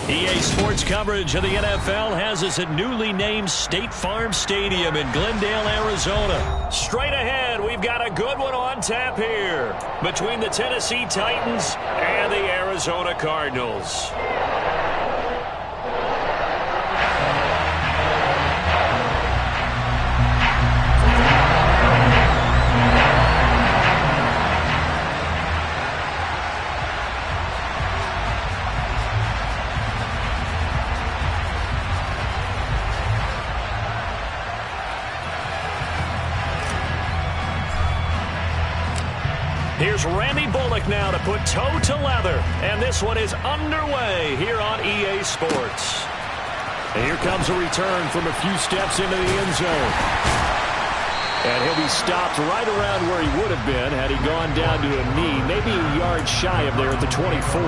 EA Sports coverage of the NFL has us at newly named State Farm Stadium in Glendale, Arizona. Straight ahead, we've got a good one on tap here between the Tennessee Titans and the Arizona Cardinals. Here's Remy now to put toe to leather, and this one is underway here on EA Sports. And here comes a return from a few steps into the end zone. And he'll be stopped right around where he would have been had he gone down to a knee, maybe a yard shy of there at the 24.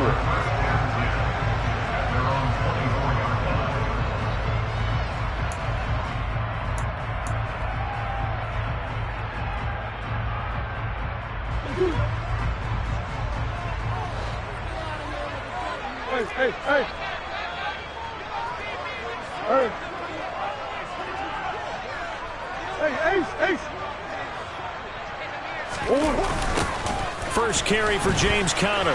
First carry for James Conner.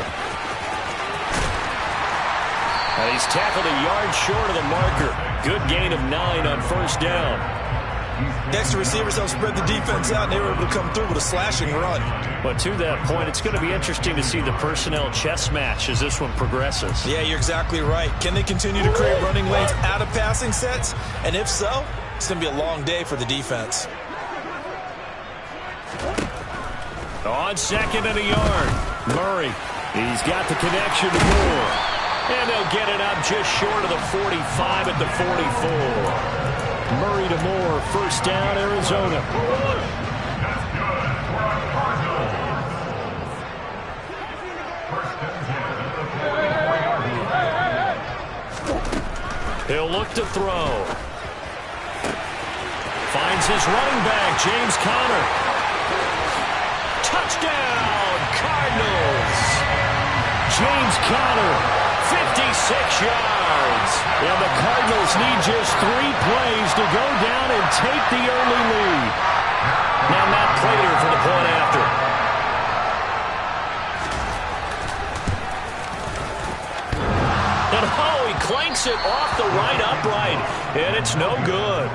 And he's tackled a yard short of the marker. Good gain of 9 on first down. Extra receivers help spread the defense out, and they were able to come through with a slashing run. But to that point, it's going to be interesting to see the personnel chess match as this one progresses. Yeah, you're exactly right. Can they continue to create running lanes out of passing sets? And if so, it's going to be a long day for the defense. On second and a yard, Murray. He's got the connection to Moore. And they'll get it up just short of the 45 at the 44. Murray to Moore, first down, Arizona. He'll look to throw. Finds his running back, James Conner. Touchdown, Cardinals! James Conner, 56 yards. And the Cardinals need just 3 plays to go down and take the early lead. Now Matt Prater for the point after. And oh, he clanks it off the right upright. And it's no good.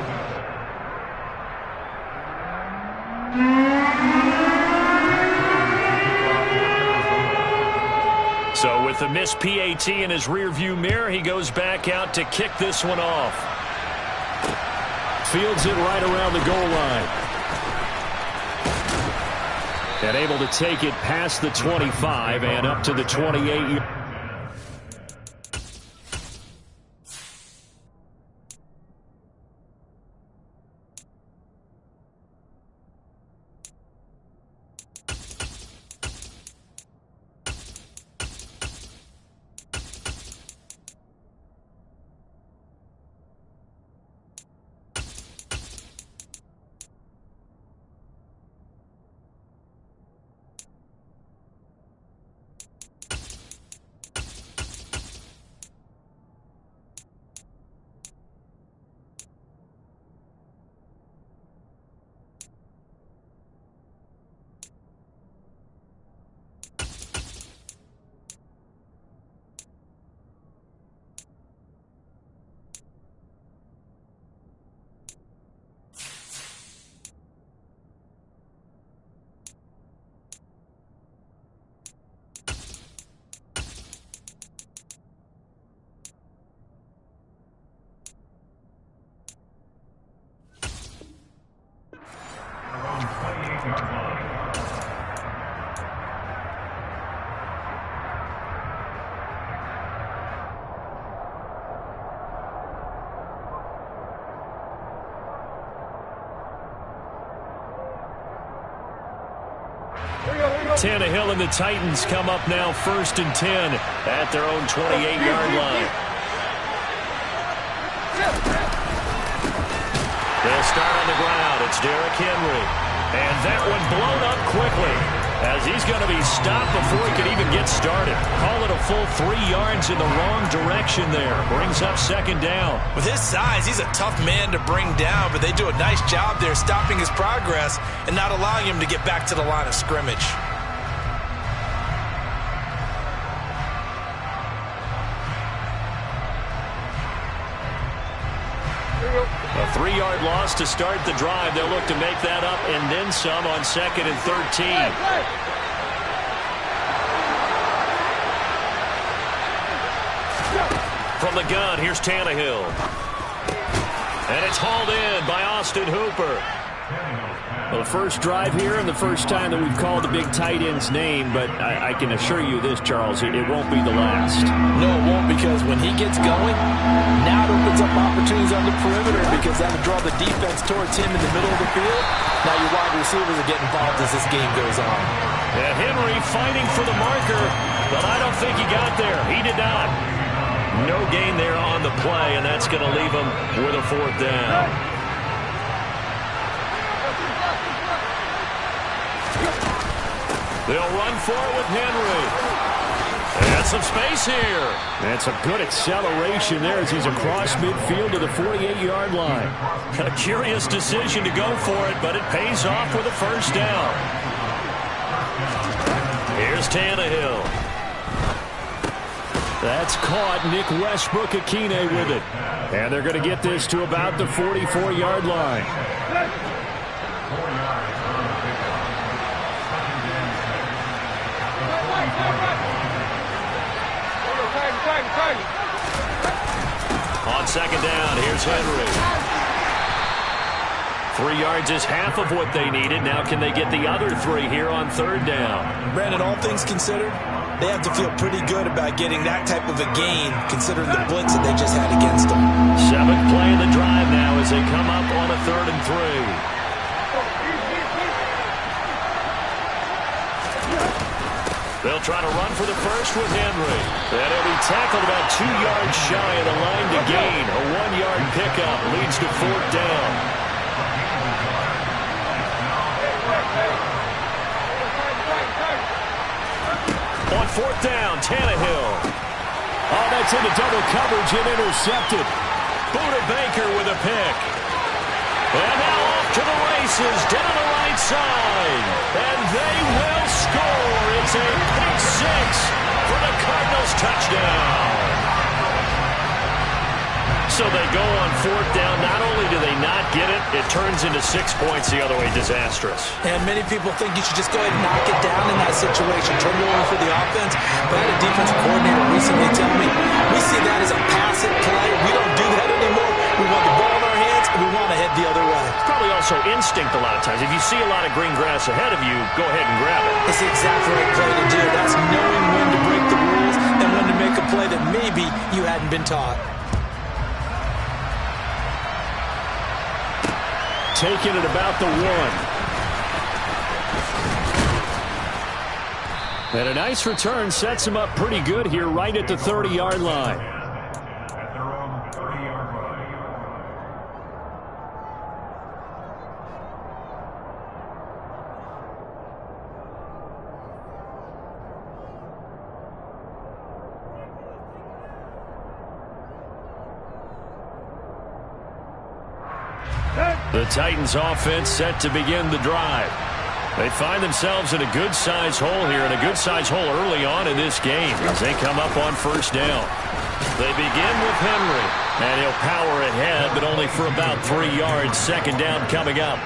So with the missed PAT in his rearview mirror, he goes back out to kick this one off. Fields it right around the goal line. And able to take it past the 25 and up to the 28. Tannehill and the Titans come up now 1st and 10 at their own 28-yard line. It's Derrick Henry. And that one blown up quickly, as he's going to be stopped before he can even get started. Call it a full 3 yards in the wrong direction there. Brings up second down. With his size, he's a tough man to bring down, but they do a nice job there stopping his progress and not allowing him to get back to the line of scrimmage. A 3-yard loss to start the drive. They'll look to make that up and then some on 2nd and 13. From the gun, here's Tannehill. And it's hauled in by Austin Hooper. Well, the first drive here and the first time that we've called the big tight end's name, but I can assure you this, Charles, it won't be the last. No, it won't, because when he gets going, now it opens up opportunities on the perimeter, because that'll draw the defense towards him in the middle of the field. Now your wide receivers will get involved as this game goes on. And Henry fighting for the marker, but I don't think he got there. He did not. No gain there on the play, and that's going to leave him with a 4th down. They'll run for it with Henry. And some space here. And some good acceleration there as he's across midfield to the 48-yard line. A curious decision to go for it, but it pays off with a 1st down. Here's Tannehill. That's caught. Nick Westbrook-Akine with it. And they're going to get this to about the 44-yard line. On 2nd down, here's Henry. 3 yards is half of what they needed. Now can they get the other 3 here on 3rd down? Brandon, all things considered, they have to feel pretty good about getting that type of a gain, considering the blitz that they just had against them. 7th play of the drive now as they come up on a 3rd and 3. They'll try to run for the first with Henry. And he'll be tackled about 2 yards shy of the line to gain. A 1-yard pickup leads to 4th down. On 4th down, Tannehill. Oh, that's into double coverage and intercepted. Buda Baker with a pick. And now off to the races down the right side. And they will score. It's a pick 6 for the Cardinals touchdown. So they go on 4th down. Not only do they not get it, it turns into 6 points the other way. Disastrous. And many people think you should just go ahead and knock it down in that situation. Turn it over for the offense. But I had a defensive coordinator recently tell me, we see that as a passive play. We don't do that anymore. We want the ball in our hands, and we want to head the other way. It's probably also instinct a lot of times. If you see a lot of green grass ahead of you, go ahead and grab it. It's the exact right play to do. That's knowing when to break the rules and when to make a play that maybe you hadn't been taught. Taking it about the 1. And a nice return sets him up pretty good here right at the 30-yard line. The Titans offense set to begin the drive. They find themselves in a good-sized hole here, and a good-sized hole early on in this game as they come up on 1st down. They begin with Henry, and he'll power ahead, but only for about 3 yards. 2nd down coming up.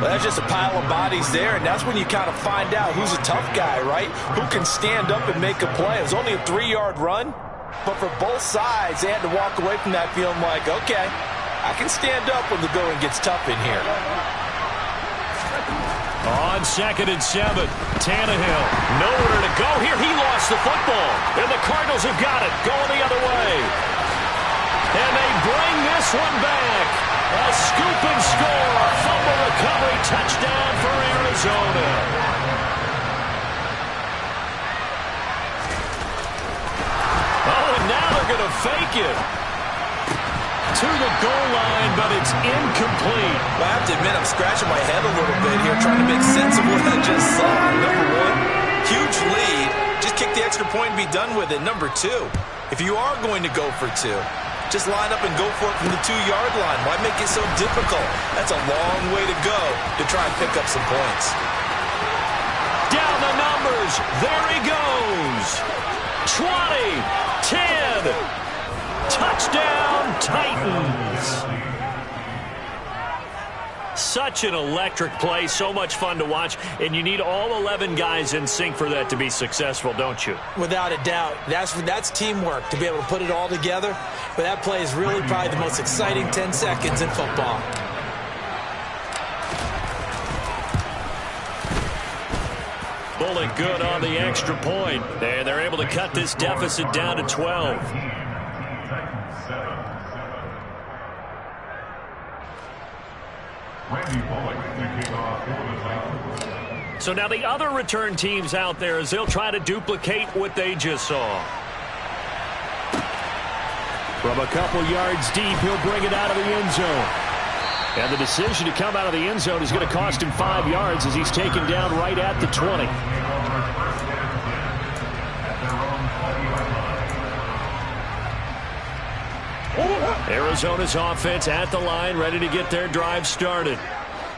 Well, that's just a pile of bodies there, and that's when you kind of find out who's a tough guy, right? Who can stand up and make a play. It was only a 3-yard run, but for both sides, they had to walk away from that feeling like, okay, I can stand up when the going gets tough in here. On 2nd and 7, Tannehill, nowhere to go here. He lost the football, and the Cardinals have got it, going the other way. And they bring this one back. A scoop and score, fumble recovery, touchdown for Arizona. Oh, and now they're going to fake it. to the goal line, but it's incomplete. Well, I have to admit, I'm scratching my head a little bit here, trying to make sense of what I just saw. Number one, huge lead. Just kick the extra point and be done with it. Number two, if you are going to go for two, just line up and go for it from the 2-yard line. Why make it so difficult? That's a long way to go to try and pick up some points. Down the numbers. There he goes. 20, 10. Touchdown, Titans. Such an electric play, so much fun to watch, and you need all 11 guys in sync for that to be successful, don't you? Without a doubt. That's teamwork, to be able to put it all together. But that play is really probably the most exciting 10 seconds in football. Bullock good on the extra point, and they're able to cut this deficit down to 12. So now the other return teams out there as they'll try to duplicate what they just saw. From a couple yards deep, he'll bring it out of the end zone. And the decision to come out of the end zone is going to cost him 5 yards as he's taken down right at the 20. Arizona's offense at the line, ready to get their drive started.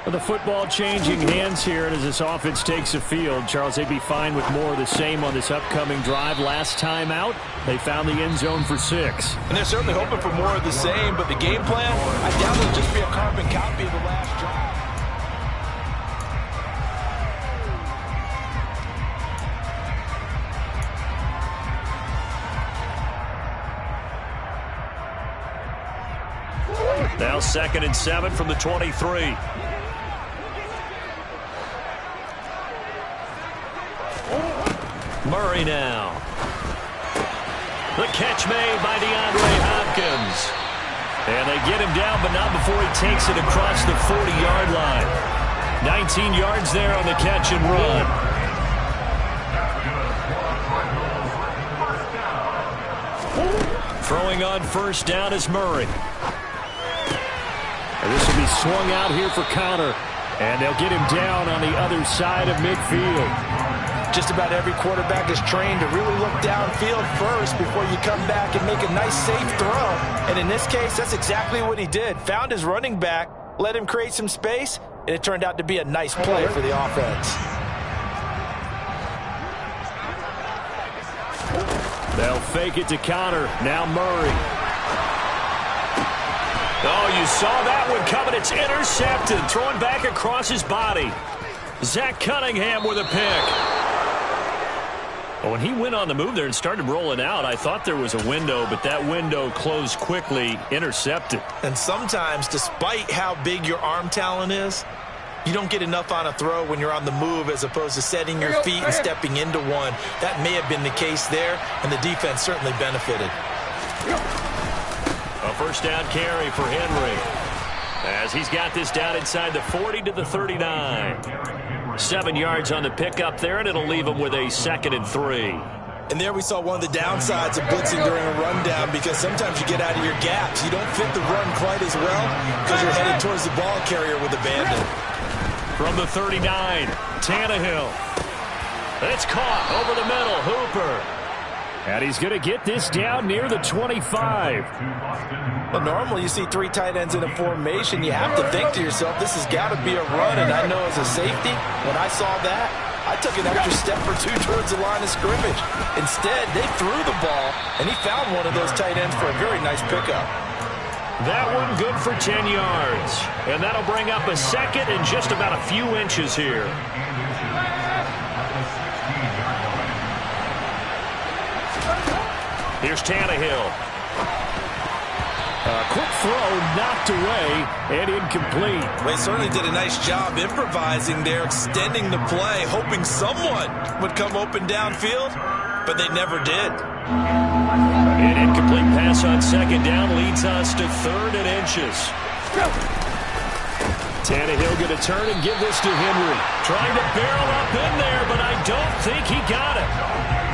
With the football changing hands here, and as this offense takes the field, Charles, they'd be fine with more of the same on this upcoming drive. Last time out, they found the end zone for 6. And they're certainly hoping for more of the same, but the game plan, I doubt it'll just be a carbon copy of the last drive. Now 2nd and 7 from the 23. Murray now. The catch made by DeAndre Hopkins. And they get him down, but not before he takes it across the 40-yard line. 19 yards there on the catch and run. Throwing on first down is Murray. And this will be swung out here for Connor. And they'll get him down on the other side of midfield. Just about every quarterback is trained to really look downfield first before you come back and make a nice, safe throw. And in this case, that's exactly what he did. Found his running back, let him create some space, and it turned out to be a nice play for the offense. They'll fake it to Connor. Now Murray. Oh, you saw that one coming. It's intercepted. Throwing back across his body. Zach Cunningham with a pick. Well, when he went on the move there and started rolling out, I thought there was a window, but that window closed quickly, intercepted. And sometimes, despite how big your arm talent is, you don't get enough on a throw when you're on the move as opposed to setting your feet and stepping into one. That may have been the case there, and the defense certainly benefited. A first down carry for Henry as he's got this down inside the 40 to the 39. 7 yards on the pickup there, and it'll leave him with a 2nd and 3. And there we saw one of the downsides of blitzing during a rundown, because sometimes you get out of your gaps. You don't fit the run quite as well because you're headed towards the ball carrier with abandon. From the 39, Tannehill. It's caught over the middle, Hooper. And he's going to get this down near the 25. Well, normally you see 3 tight ends in a formation. You have to think to yourself, this has got to be a run. And I know as a safety, when I saw that, I took an extra step or 2 towards the line of scrimmage. Instead, they threw the ball, and he found one of those tight ends for a very nice pickup. That one good for 10 yards. And that'll bring up a 2nd and just about a few inches here. Here's Tannehill. A quick throw knocked away and incomplete. They certainly did a nice job improvising there, extending the play, hoping someone would come open downfield, but they never did. An incomplete pass on 2nd down leads us to 3rd and inches. Tannehill going to turn and give this to Henry. Trying to barrel up in there, but I don't think he got it.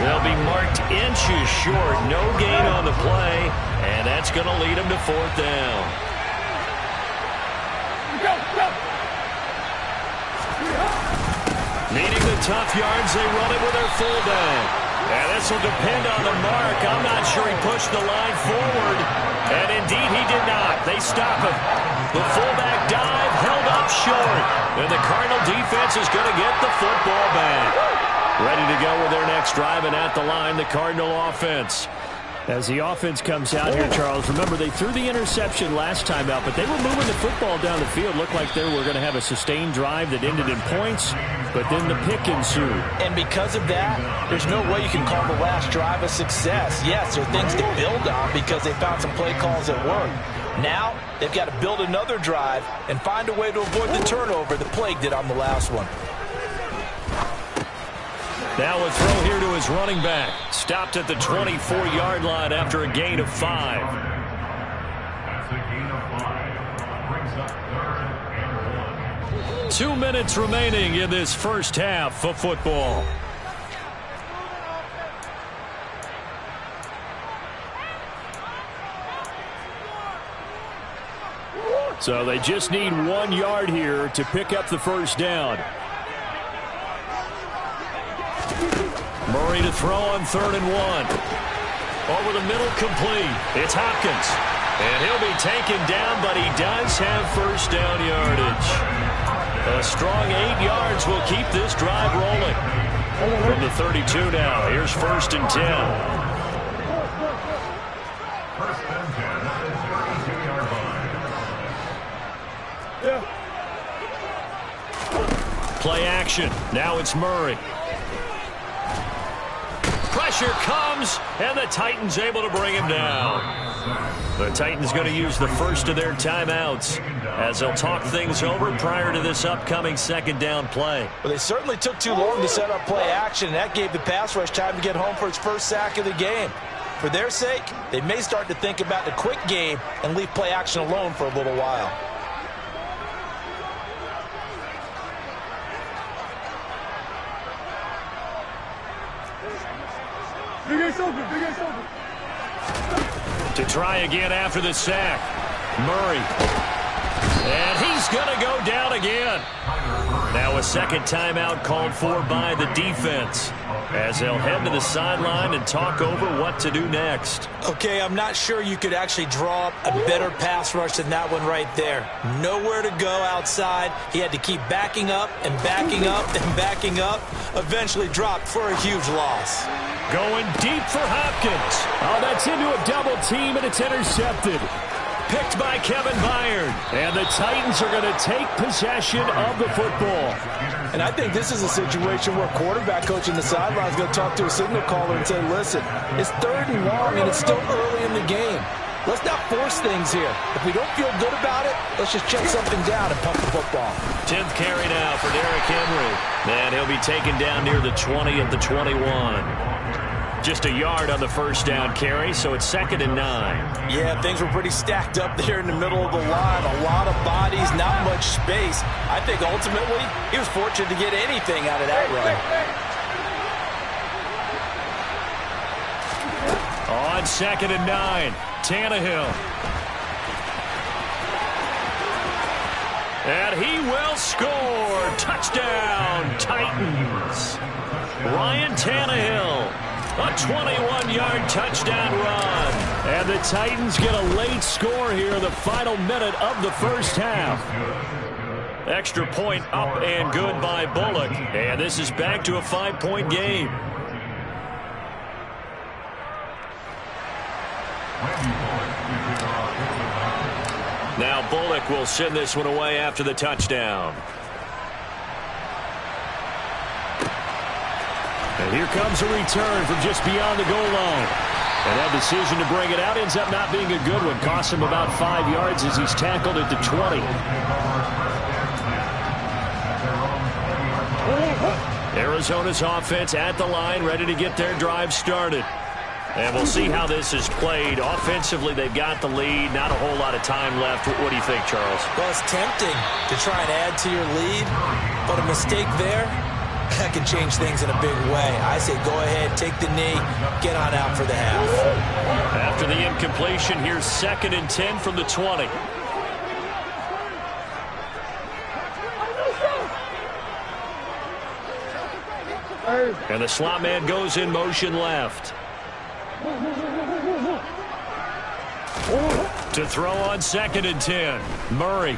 They'll be marked inches short. No gain on the play, and that's that's going to lead him to 4th down. Needing the tough yards, they run it with their fullback. And this will depend on the mark. I'm not sure he pushed the line forward. And indeed he did not. They stop him. The fullback dive held up short. And the Cardinal defense is going to get the football back. Ready to go with their next drive, and at the line, the Cardinal offense. As the offense comes out here, Charles, remember they threw the interception last time out, but they were moving the football down the field. Looked like they were going to have a sustained drive that ended in points, but then the pick ensued. And because of that, there's no way you can call the last drive a success. Yes, there are things to build on because they found some play calls that work. Now, they've got to build another drive and find a way to avoid the turnover that plagued it on the last one. Now a throw here to his running back. Stopped at the 24-yard line after a gain of 5. That's a gain of 5. Brings up 3rd and 1. 2 minutes remaining in this first half of football. So they just need 1 yard here to pick up the first down. Murray to throw on 3rd and 1. Over the middle, complete. It's Hopkins. And he'll be taken down, but he does have first down yardage. A strong 8 yards will keep this drive rolling. From the 32 now, here's 1st and 10. 1st and 10 at the 32-yard line. Play action. Now it's Murray. Pressure comes, and the Titans able to bring him down. The Titans going to use the first of their timeouts as they'll talk things over prior to this upcoming 2nd down play. Well, they certainly took too long to set up play action, and that gave the pass rush time to get home for its first sack of the game. For their sake, they may start to think about the quick game and leave play action alone for a little while. To try again after the sack. Murray. And he's going to go down again. Now a second timeout called for by the defense as they'll head to the sideline and talk over what to do next. Okay, I'm not sure you could actually draw up a better pass rush than that one right there. Nowhere to go outside. He had to keep backing up and backing up and backing up. Eventually dropped for a huge loss. Going deep for Hopkins. Oh, that's into a double team, and it's intercepted. Picked by Kevin Byard. And the Titans are going to take possession of the football. And I think this is a situation where quarterback coach in the sideline is going to talk to a signal caller and say, listen, it's 3rd and long, and it's still early in the game. Let's not force things here. If we don't feel good about it, let's just check something down and pump the football. 10th carry now for Derrick Henry. And he'll be taken down near the 20 at the 21. Just a yard on the first down carry, so it's 2nd and 9. Yeah, things were pretty stacked up there in the middle of the line. A lot of bodies, not much space. I think ultimately he was fortunate to get anything out of that run. On 2nd and 9, Tannehill. And he will score. Touchdown, Titans. Ryan Tannehill. A 21-yard touchdown run. And the Titans get a late score here in the final minute of the first half. Extra point up and good by Bullock. And this is back to a 5-point game. Now Bullock will send this one away after the touchdown. And here comes a return from just beyond the goal line. And that decision to bring it out ends up not being a good one. Costs him about 5 yards as he's tackled at the 20. Arizona's offense at the line, ready to get their drive started. And we'll see how this is played. Offensively, they've got the lead. Not a whole lot of time left. What do you think, Charles? Well, it's tempting to try and add to your lead, but a mistake there, that can change things in a big way. I say go ahead, take the knee, get on out for the half. After the incompletion, here's 2nd and 10 from the 20. And the slot man goes in motion left. To throw on 2nd and 10. Murray.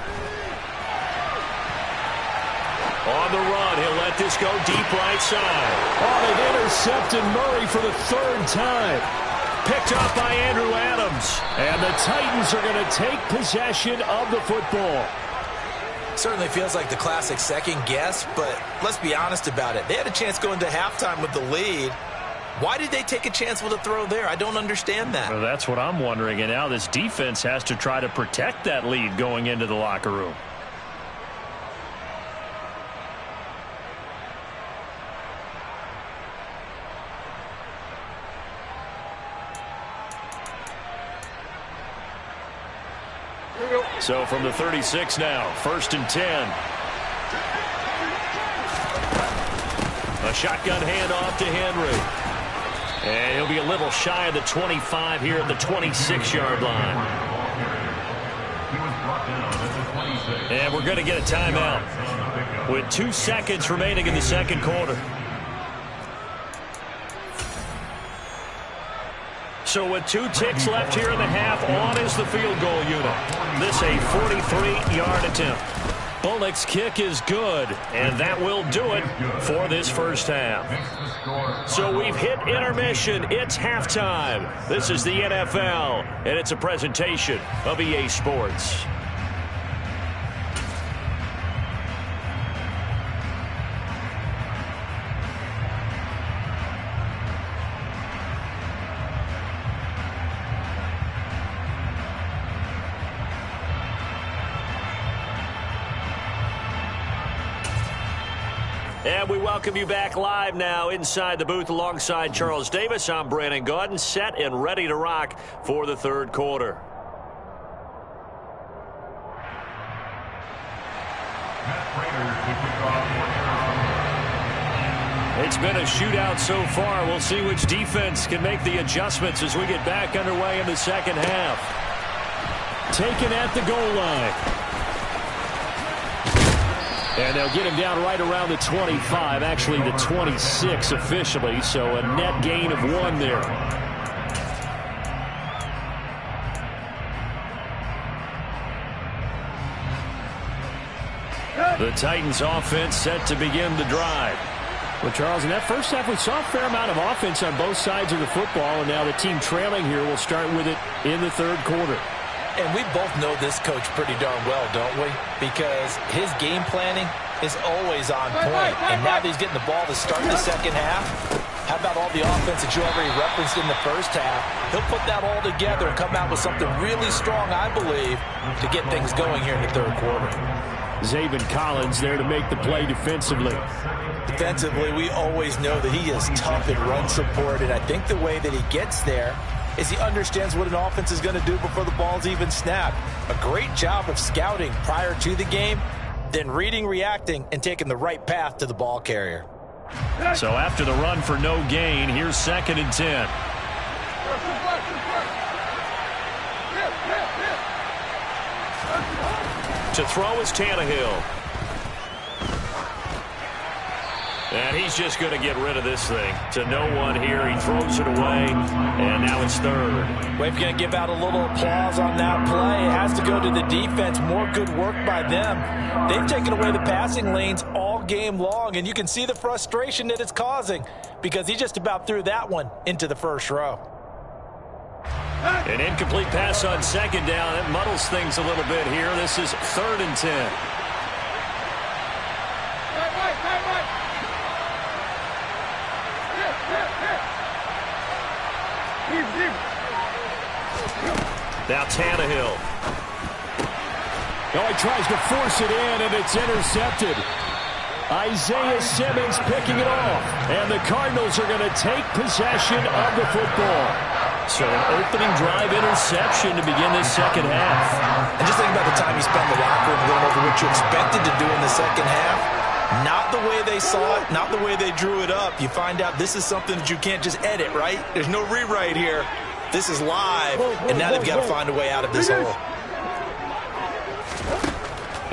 On the run, he'll let this go deep right side. Oh, they've intercepted Murray for the 3rd time. Picked up by Andrew Adams. And the Titans are going to take possession of the football. Certainly feels like the classic second guess, but let's be honest about it. They had a chance going to halftime with the lead. Why did they take a chance with a throw there? I don't understand that. Well, that's what I'm wondering. And now this defense has to try to protect that lead going into the locker room. So from the 36 now, 1st and 10. A shotgun handoff to Henry. And he'll be a little shy of the 25 here at the 26-yard line. And we're going to get a timeout with 2 seconds remaining in the 2nd quarter. So with 2 ticks left here in the half, on is the field goal unit. This a 43-yard attempt. Bullock's kick is good, and that will do it for this first half. So we've hit intermission. It's halftime. This is the NFL, and it's a presentation of EA Sports. And we welcome you back live now inside the booth alongside Charles Davis. I'm Brandon Gaudin, set and ready to rock for the 3rd quarter. It's been a shootout so far. We'll see which defense can make the adjustments as we get back underway in the 2nd half. Taken at the goal line. And they'll get him down right around the 25, actually the 26 officially, so a net gain of 1 there. The Titans offense set to begin the drive. Well, Charles, in that first half, we saw a fair amount of offense on both sides of the football, and now the team trailing here will start with it in the 3rd quarter. And we both know this coach pretty darn well, don't we? Because his game planning is always on point. And now that he's getting the ball to start the 2nd half, how about all the offense that you already referenced in the first half? He'll put that all together and come out with something really strong, I believe, to get things going here in the 3rd quarter. Zaven Collins there to make the play defensively. Defensively, we always know that he is tough in run support, and I think the way that he gets there is he understands what an offense is going to do before the ball's even snapped. A great job of scouting prior to the game, then reading, reacting, and taking the right path to the ball carrier. So after the run for no gain, here's 2nd and 10. To throw is Tannehill. And he's just going to get rid of this thing. To no one here. He throws it away, and now it's 3rd. We're going to give out a little applause on that play. It has to go to the defense. More good work by them. They've taken away the passing lanes all game long, and you can see the frustration that it's causing because he just about threw that one into the 1st row. An incomplete pass on 2nd down. It muddles things a little bit here. This is 3rd and 10. Now Tannehill. Oh, he tries to force it in, and it's intercepted. Isaiah Simmons picking it off. And the Cardinals are going to take possession of the football. So an opening drive interception to begin this 2nd half. And just think about the time you spent in the locker room going over what you expected to do in the 2nd half. Not the way they saw it, not the way they drew it up. You find out this is something that you can't just edit, right? There's no rewrite here. This is live, and now they've got to find a way out of this hole.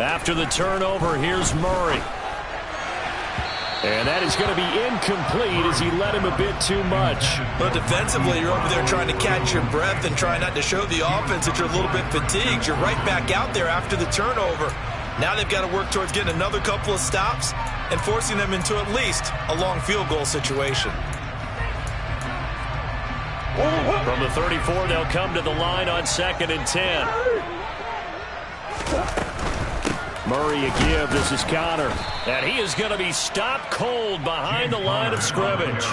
After the turnover, here's Murray. And that is going to be incomplete as he led him a bit too much. But defensively, you're over there trying to catch your breath and trying not to show the offense that you're a little bit fatigued. You're right back out there after the turnover. Now they've got to work towards getting another couple of stops and forcing them into at least a long field goal situation. From the 34, they'll come to the line on 2nd and 10. Murray a give. This is Connor. And he is going to be stopped cold behind the line of scrimmage.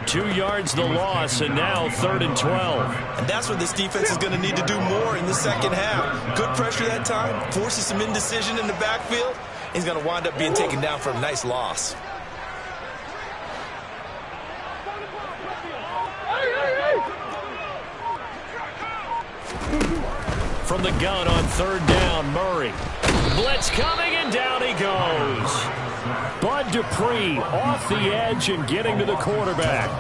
2 yards the loss, and now 3rd and 12. And that's what this defense is going to need to do more in the second half. Good pressure that time, forces some indecision in the backfield. He's going to wind up being taken down for a nice loss. From the gun on 3rd down, Murray. Blitz coming, and down he goes. Bud Dupree off the edge and getting to the quarterback.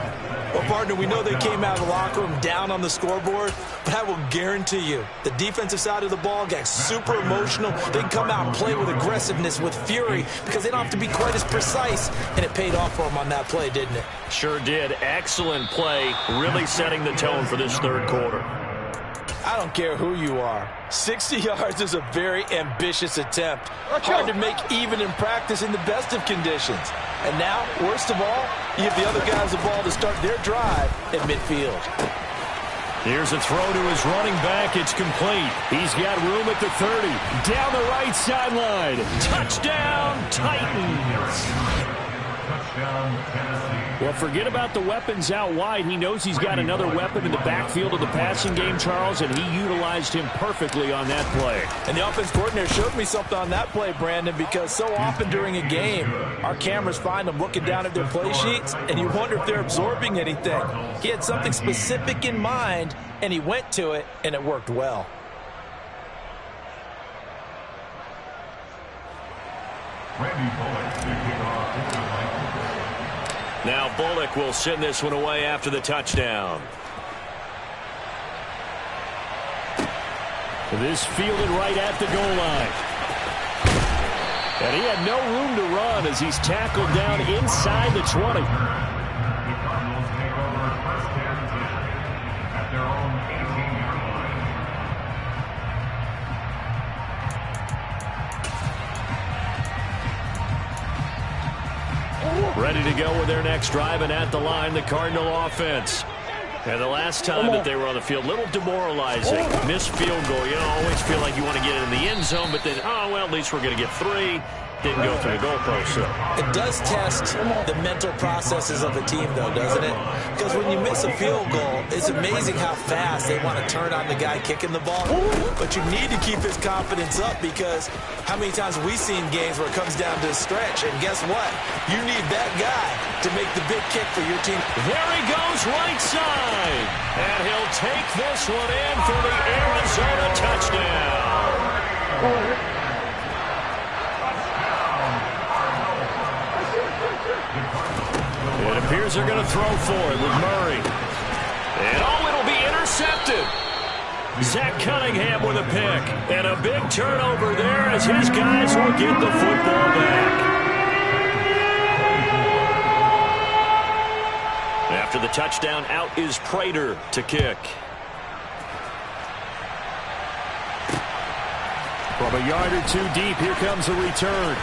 Well, partner, we know they came out of the locker room down on the scoreboard, but I will guarantee you the defensive side of the ball got super emotional. They can come out and play with aggressiveness, with fury, because they don't have to be quite as precise, and it paid off for them on that play, didn't it? Sure did. Excellent play, really setting the tone for this 3rd quarter. I don't care who you are. 60 yards is a very ambitious attempt. Hard to make even in practice in the best of conditions. And now, worst of all, you give the other guys the ball to start their drive at midfield. Here's a throw to his running back. It's complete. He's got room at the 30. Down the right sideline. Touchdown, Titans. Touchdown, Tennessee. Well, forget about the weapons out wide. He knows he's got another weapon in the backfield of the passing game, Charles, and he utilized him perfectly on that play. And the offense coordinator showed me something on that play, Brandon, because so often during a game, our cameras find them looking down at their play sheets, and you wonder if they're absorbing anything. He had something specific in mind, and he went to it, and it worked well. Remy Bullock to kick off the line. Now Bullock will send this one away after the touchdown. This fielded right at the goal line. And he had no room to run as he's tackled down inside the 20. The Cardinals take over 1st and 10 at their own 18-yard line. Ready to go with their next drive, and at the line, the Cardinal offense. And the last time that they were on the field, a little demoralizing. Missed field goal. You know, always feel like you want to get it in the end zone, but then, oh, well, at least we're going to get 3. Didn't go through the goalpost, so. It does test the mental processes of a team, though, doesn't it? Because when you miss a field goal, it's amazing how fast they want to turn on the guy kicking the ball. But you need to keep his confidence up, because how many times have we seen games where it comes down to a stretch? And guess what? You need that guy to make the big kick for your team. There he goes, right side. And he'll take this one in for the Arizona touchdown. It appears they're going to throw for it with Murray. And oh, it'll be intercepted. Zach Cunningham with a pick. And a big turnover there as his guys will get the football back. After the touchdown, out is Prater to kick. From a yard or 2 deep, here comes a return.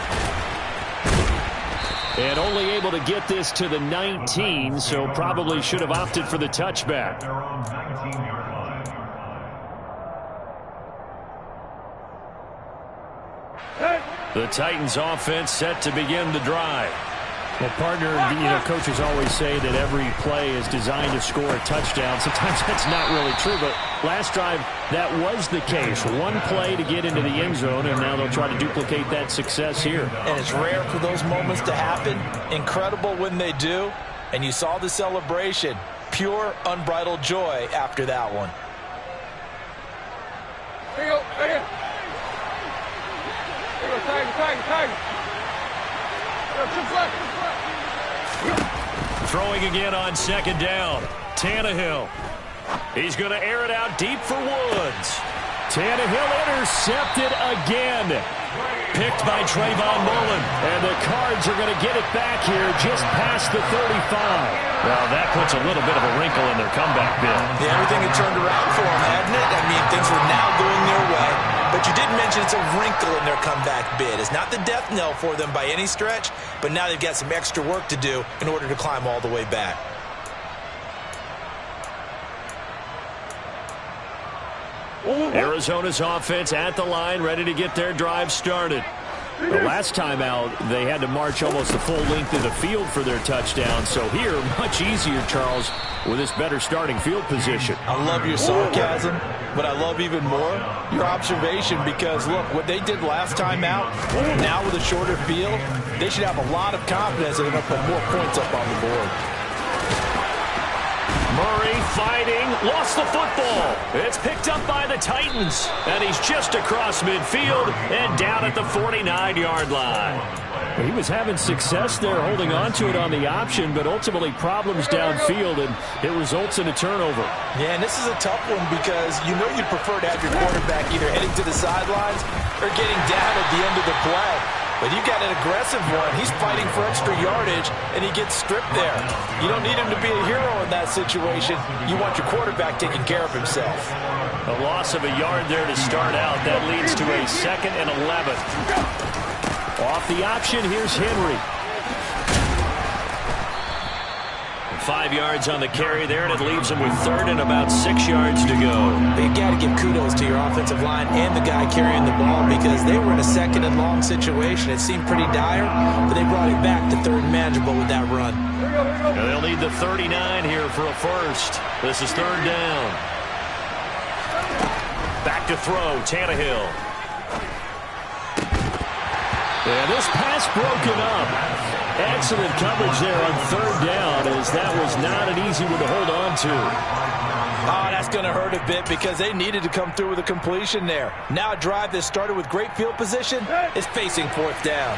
And only able to get this to the 19, so probably should have opted for the touchback. Their own 19-yard line. The Titans offense set to begin the drive. Well, partner, you know, coaches always say that every play is designed to score a touchdown. Sometimes that's not really true, but last drive, that was the case. One play to get into the end zone, and now they'll try to duplicate that success here. And it's rare for those moments to happen. Incredible when they do. And you saw the celebration. Pure, unbridled joy after that one. There you go, right here. There you go, tag. Throwing again on 2nd down. Tannehill. He's going to air it out deep for Woods. Tannehill intercepted again. Picked by Trayvon Mullen. And the Cards are going to get it back here just past the 35. Well, that puts a little bit of a wrinkle in their comeback bid. Yeah, everything had turned around for them, hadn't it? I mean, things were now going their way. But you did mention it's a wrinkle in their comeback bid. It's not the death knell for them by any stretch, but now they've got some extra work to do in order to climb all the way back. Arizona's offense at the line, ready to get their drive started. The last time out, they had to march almost the full length of the field for their touchdown. So here, much easier, Charles, with this better starting field position. I love your sarcasm, but I love even more your observation because, look, what they did last time out, now with a shorter field, they should have a lot of confidence that they're going to put more points up on the board. Murray fighting, lost the football. It's picked up by the Titans, and he's just across midfield and down at the 49-yard line. He was having success there holding on to it on the option, but ultimately problems downfield, and it results in a turnover. Yeah, and this is a tough one because you know you'd prefer to have your quarterback either heading to the sidelines or getting down at the end of the play. But you've got an aggressive one. He's fighting for extra yardage, and he gets stripped there. You don't need him to be a hero in that situation. You want your quarterback taking care of himself. A loss of a yard there to start out. That leads to a 2nd and 11. Off the option, here's Henry. 5 yards on the carry there, and it leaves him with 3rd and about 6 yards to go. But you got to give kudos to your offensive line and the guy carrying the ball because they were in a 2nd and long situation. It seemed pretty dire, but they brought it back to 3rd and manageable with that run. And they'll need the 39 here for a first. This is 3rd down. Back to throw, Tannehill. And this pass broken up. Excellent coverage there on 3rd down, as that was not an easy one to hold on to. Oh, that's going to hurt a bit because they needed to come through with a completion there. Now a drive that started with great field position is facing 4th down.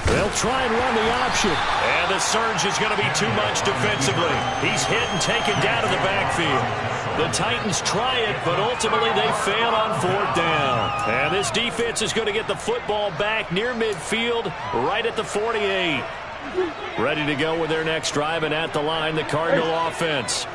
They'll try and run the option. And the surge is going to be too much defensively. He's hit and taken down in the backfield. The Titans try it, but ultimately they fail on 4th down. And this defense is going to get the football back near midfield, right at the 48. Ready to go with their next drive, and at the line, the Cardinal offense.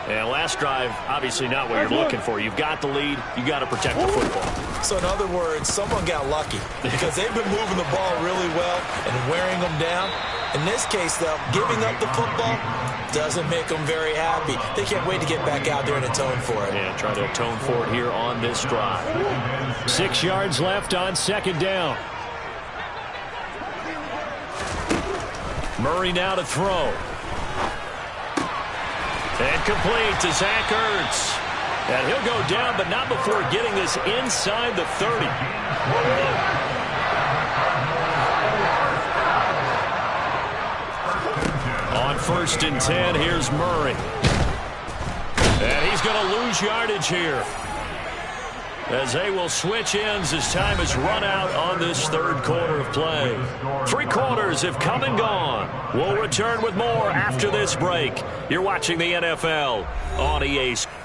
And last drive, obviously not what you're looking for. You've got the lead. You've got to protect the football. So in other words, someone got lucky because they've been moving the ball really well and wearing them down. In this case, though, giving up the football doesn't make them very happy. They can't wait to get back out there and atone for it. Yeah, try to atone for it here on this drive. 6 yards left on 2nd down. Murray now to throw. And complete to Zach Ertz. And he'll go down, but not before getting this inside the 30. On 1st and 10, here's Murray. And he's going to lose yardage here, as they will switch ends as time has run out on this 3rd quarter of play. 3 quarters have come and gone. We'll return with more after this break. You're watching the NFL on EA Sports.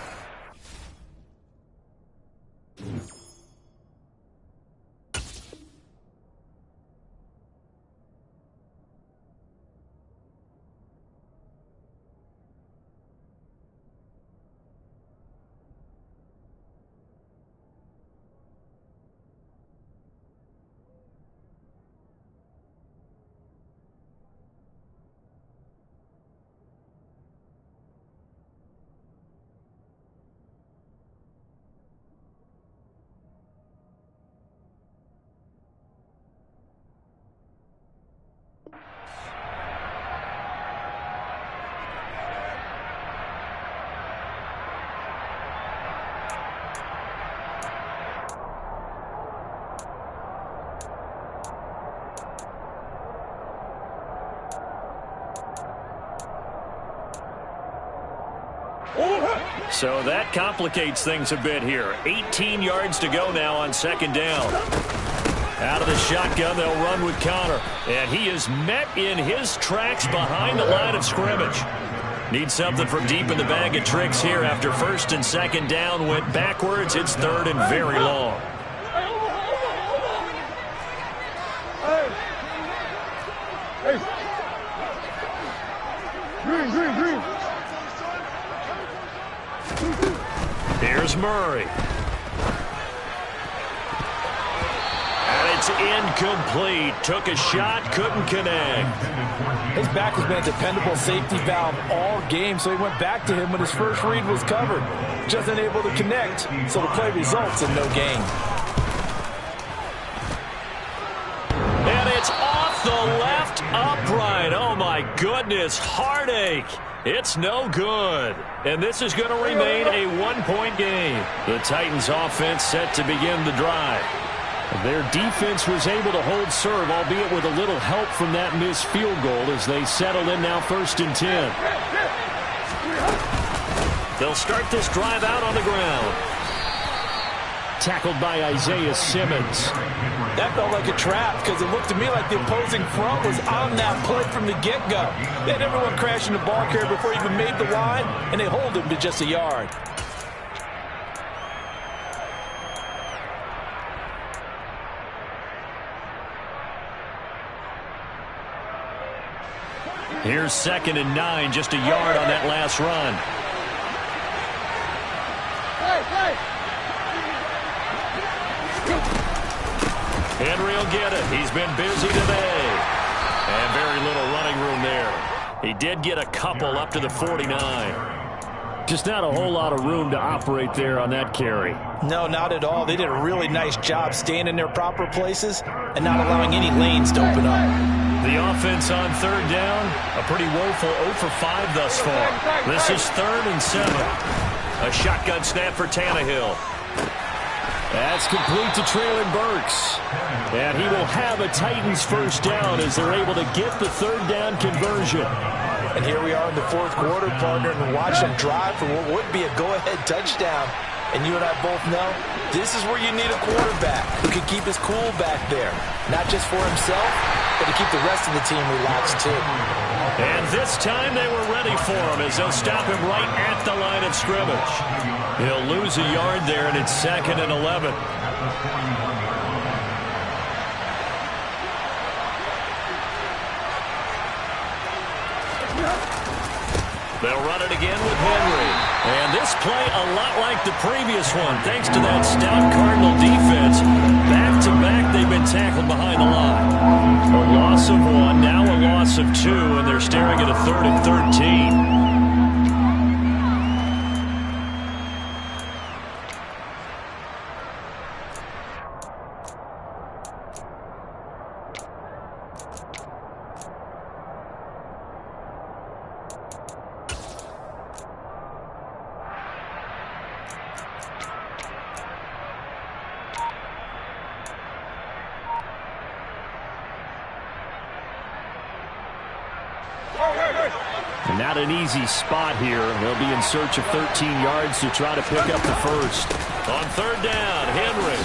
So that complicates things a bit here. 18 yards to go now on second down. Out of the shotgun, they'll run with Connor. And he is met in his tracks behind the line of scrimmage. Need something from deep in the bag of tricks here after first and second down went backwards. It's third and very long. Here's Murray. And it's incomplete. Took a shot, couldn't connect. His back has been a dependable safety valve all game, so he went back to him when his first read was covered. Just unable to connect, so the play results in no gain. And it's off the left upright. Oh, my goodness. Heartache. It's no good. And this is going to remain a one-point game. The Titans offense set to begin the drive. Their defense was able to hold serve, albeit with a little help from that missed field goal as they settle in now first and 10. They'll start this drive out on the ground. Tackled by Isaiah Simmons. That felt like a trap because it looked to me like the opposing front was on that play from the get-go. They had everyone crashing the ball carrier before he even made the line, and they hold him to just a yard. Here's second and 9, just a yard on that last run. Henry will get it. He's been busy today. And very little running room there. He did get a couple up to the 49. Just not a whole lot of room to operate there on that carry. No, not at all. They did a really nice job staying in their proper places and not allowing any lanes to open up. The offense on third down, a pretty woeful 0 for 5 thus far. This is third and 7. A shotgun snap for Tannehill. That's complete to Traylon Burks. And he will have a Titans first down as they're able to get the third down conversion. And here we are in the fourth quarter, partner, and watch them drive for what would be a go-ahead touchdown. And you and I both know this is where you need a quarterback who can keep his cool back there. Not just for himself, but to keep the rest of the team relaxed too. And this time they were ready for him as they'll stop him right at the line of scrimmage. He'll lose a yard there, and it's second and 11. They'll run it again with Henry. And this play a lot like the previous one, thanks to that stout Cardinal defense. Back-to-back, they've been tackled behind the line. A loss of 1, now a loss of 2, and they're staring at a third and 13. And not an easy spot here. They'll be in search of 13 yards to try to pick up the first. On third down, Henry.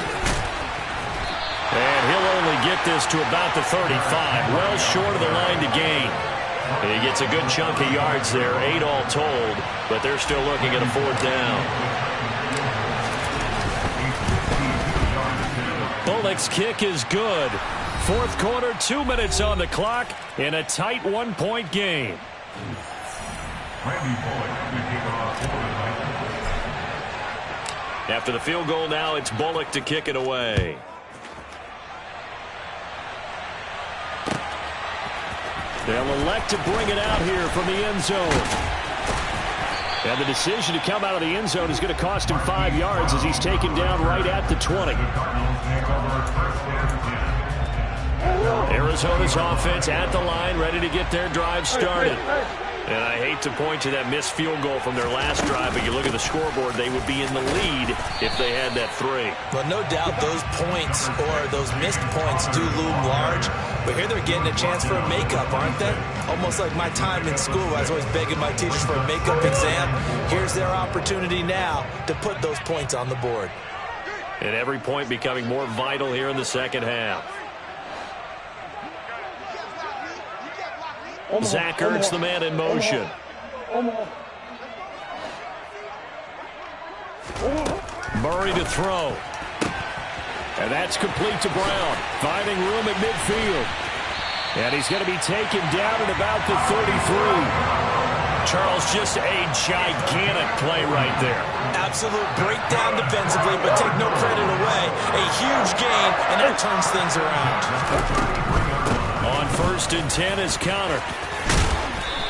And he'll only get this to about the 35. Well short of the line to gain. And he gets a good chunk of yards there, 8 all told. But they're still looking at a fourth down. Bullock's kick is good. Fourth quarter, 2 minutes on the clock in a tight 1-point game. After the field goal now, it's Bullock to kick it away. They'll elect to bring it out here from the end zone. And the decision to come out of the end zone is going to cost him 5 yards as he's taken down right at the 20. Arizona's offense at the line, ready to get their drive started. And I hate to point to that missed field goal from their last drive, but you look at the scoreboard, they would be in the lead if they had that 3. Well, no doubt those points or those missed points do loom large, but here they're getting a chance for a makeup, aren't they? Almost like my time in school. I was always begging my teachers for a makeup exam. Here's their opportunity now to put those points on the board. And every point becoming more vital here in the second half. Zach Ertz, the man in motion. Murray to throw. And that's complete to Brown. Finding room at midfield. And he's going to be taken down at about the 33. Charles, just a gigantic play right there. Absolute breakdown defensively, but take no credit away. A huge gain, and that turns things around. On 1st and 10 is Connor.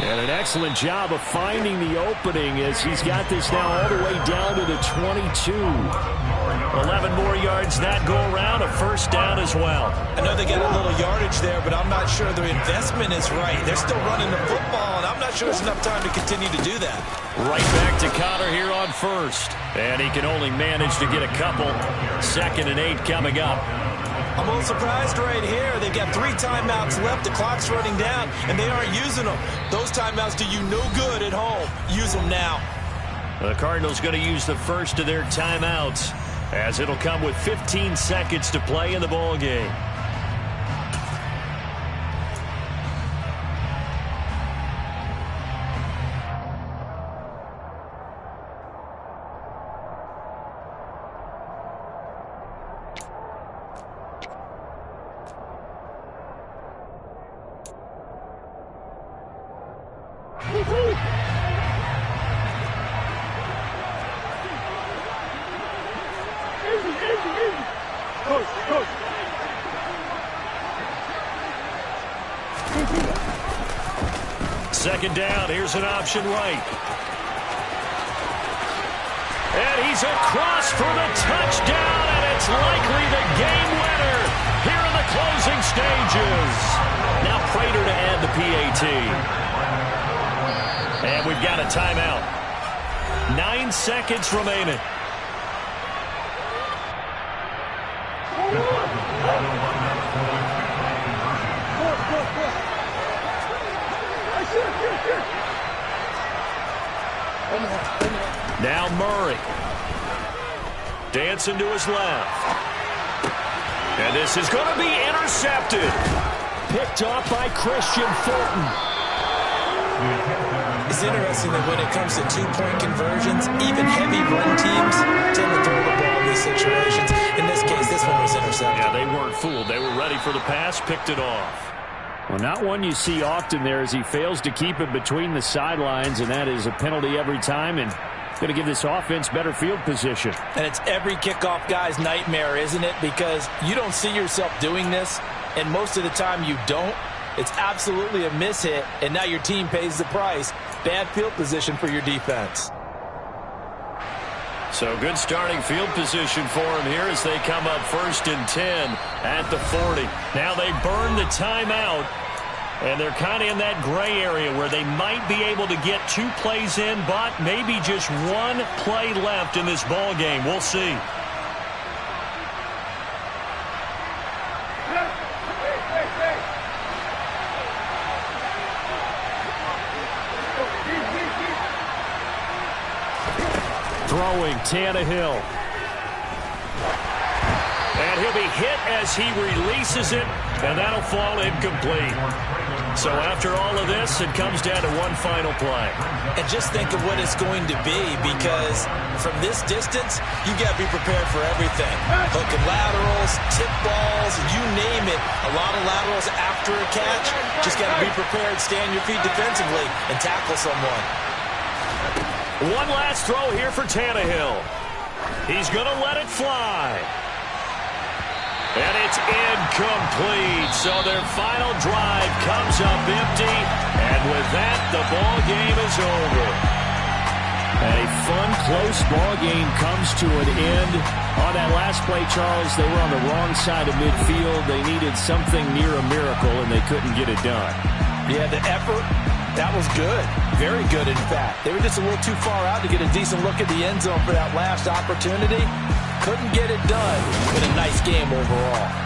And an excellent job of finding the opening as he's got this now all the way down to the 22. 11 more yards that go around, a first down as well. I know they got a little yardage there, but I'm not sure their investment is right. They're still running the football, and I'm not sure there's enough time to continue to do that. Right back to Connor here on 1st. And he can only manage to get a couple. 2nd and 8 coming up. I'm a little surprised right here. They've got 3 timeouts left. The clock's running down, and they aren't using them. Those timeouts do you no good at home. Use them now. The Cardinals going to use the first of their timeouts, as it'll come with 15 seconds to play in the ball game. Second down, here's an option right. And he's across for the touchdown, and it's likely the game winner here in the closing stages. Now Prater to add the PAT. And we've got a timeout. 9 seconds remaining. Now Murray. Dancing to his left. And this is going to be intercepted. Picked off by Christian Fulton. It's interesting that when it comes to 2-point conversions, even heavy run teams tend to throw the ball in these situations. In this case, this one was intercepted. Yeah, they weren't fooled. They were ready for the pass, picked it off. Well, not one you see often there as he fails to keep it between the sidelines, and that is a penalty every time, and going to give this offense better field position. And it's every kickoff guy's nightmare, isn't it? Because you don't see yourself doing this, and most of the time you don't. It's absolutely a mishit, and now your team pays the price. Bad field position for your defense. So good starting field position for him here as they come up 1st and 10 at the 40. Now they burn the timeout, and they're kind of in that gray area where they might be able to get 2 plays in, but maybe just 1 play left in this ball game. We'll see. Throwing Tannehill. And he'll be hit as he releases it, and that'll fall incomplete. So after all of this, it comes down to 1 final play. And just think of what it's going to be, because from this distance, you got to be prepared for everything. Hook and laterals, tip balls, you name it. A lot of laterals after a catch. Just got to be prepared, stand your feet defensively, and tackle someone. One last throw here for Tannehill. He's going to let it fly. And it's incomplete. So their final drive comes up empty. And with that, the ball game is over. A fun, close ball game comes to an end. On that last play, Charles, they were on the wrong side of midfield. They needed something near a miracle, and they couldn't get it done. Yeah, the effort, that was good. Very good, in fact. They were just a little too far out to get a decent look at the end zone for that last opportunity. Couldn't get it done, but a nice game overall.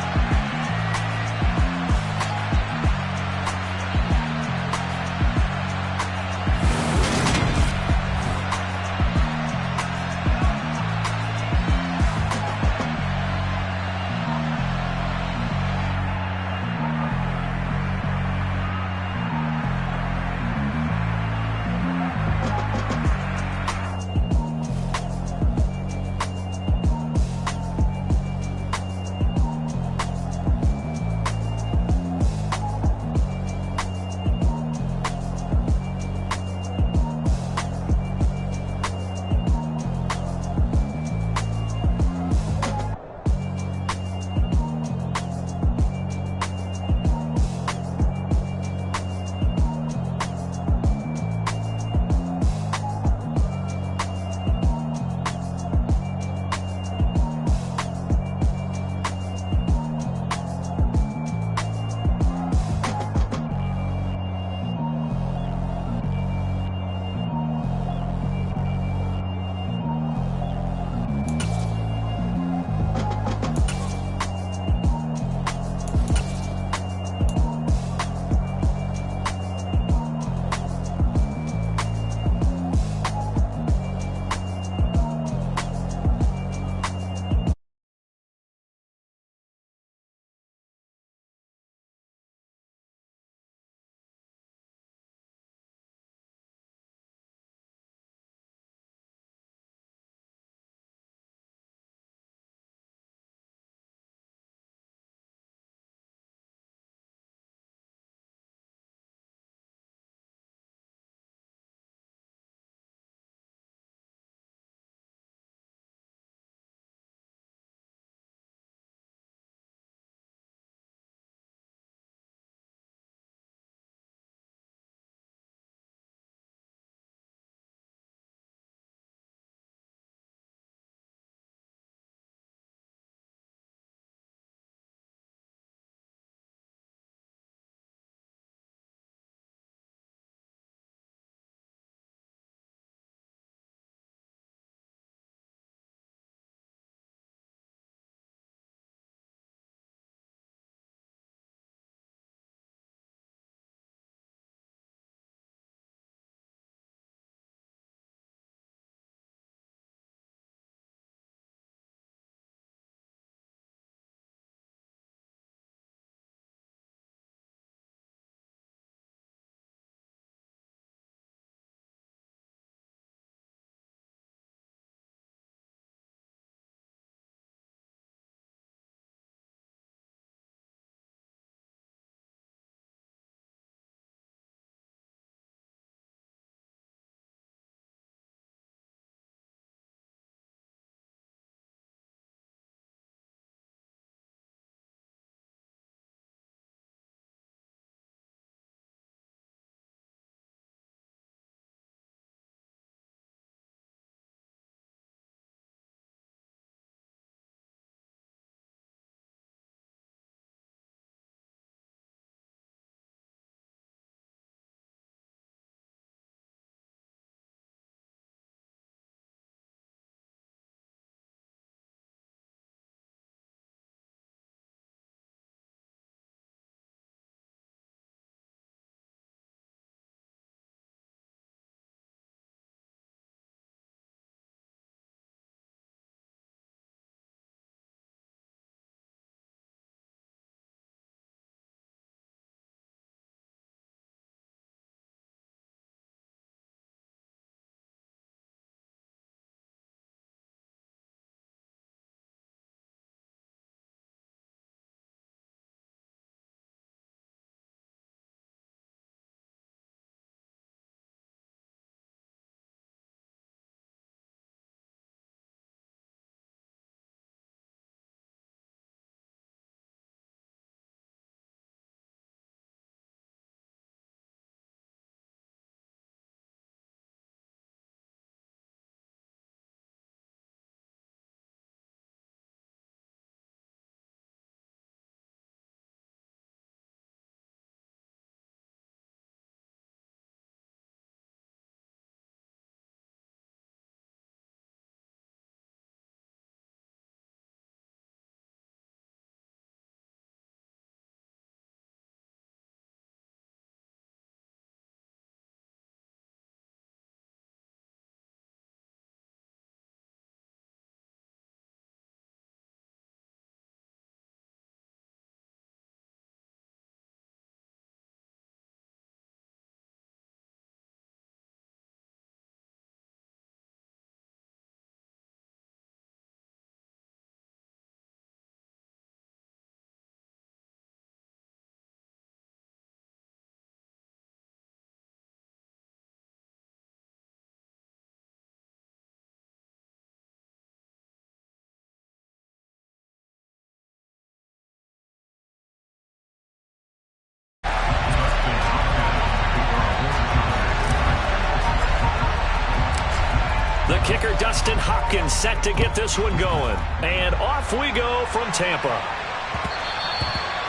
Kicker Dustin Hopkins set to get this one going. And off we go from Tampa.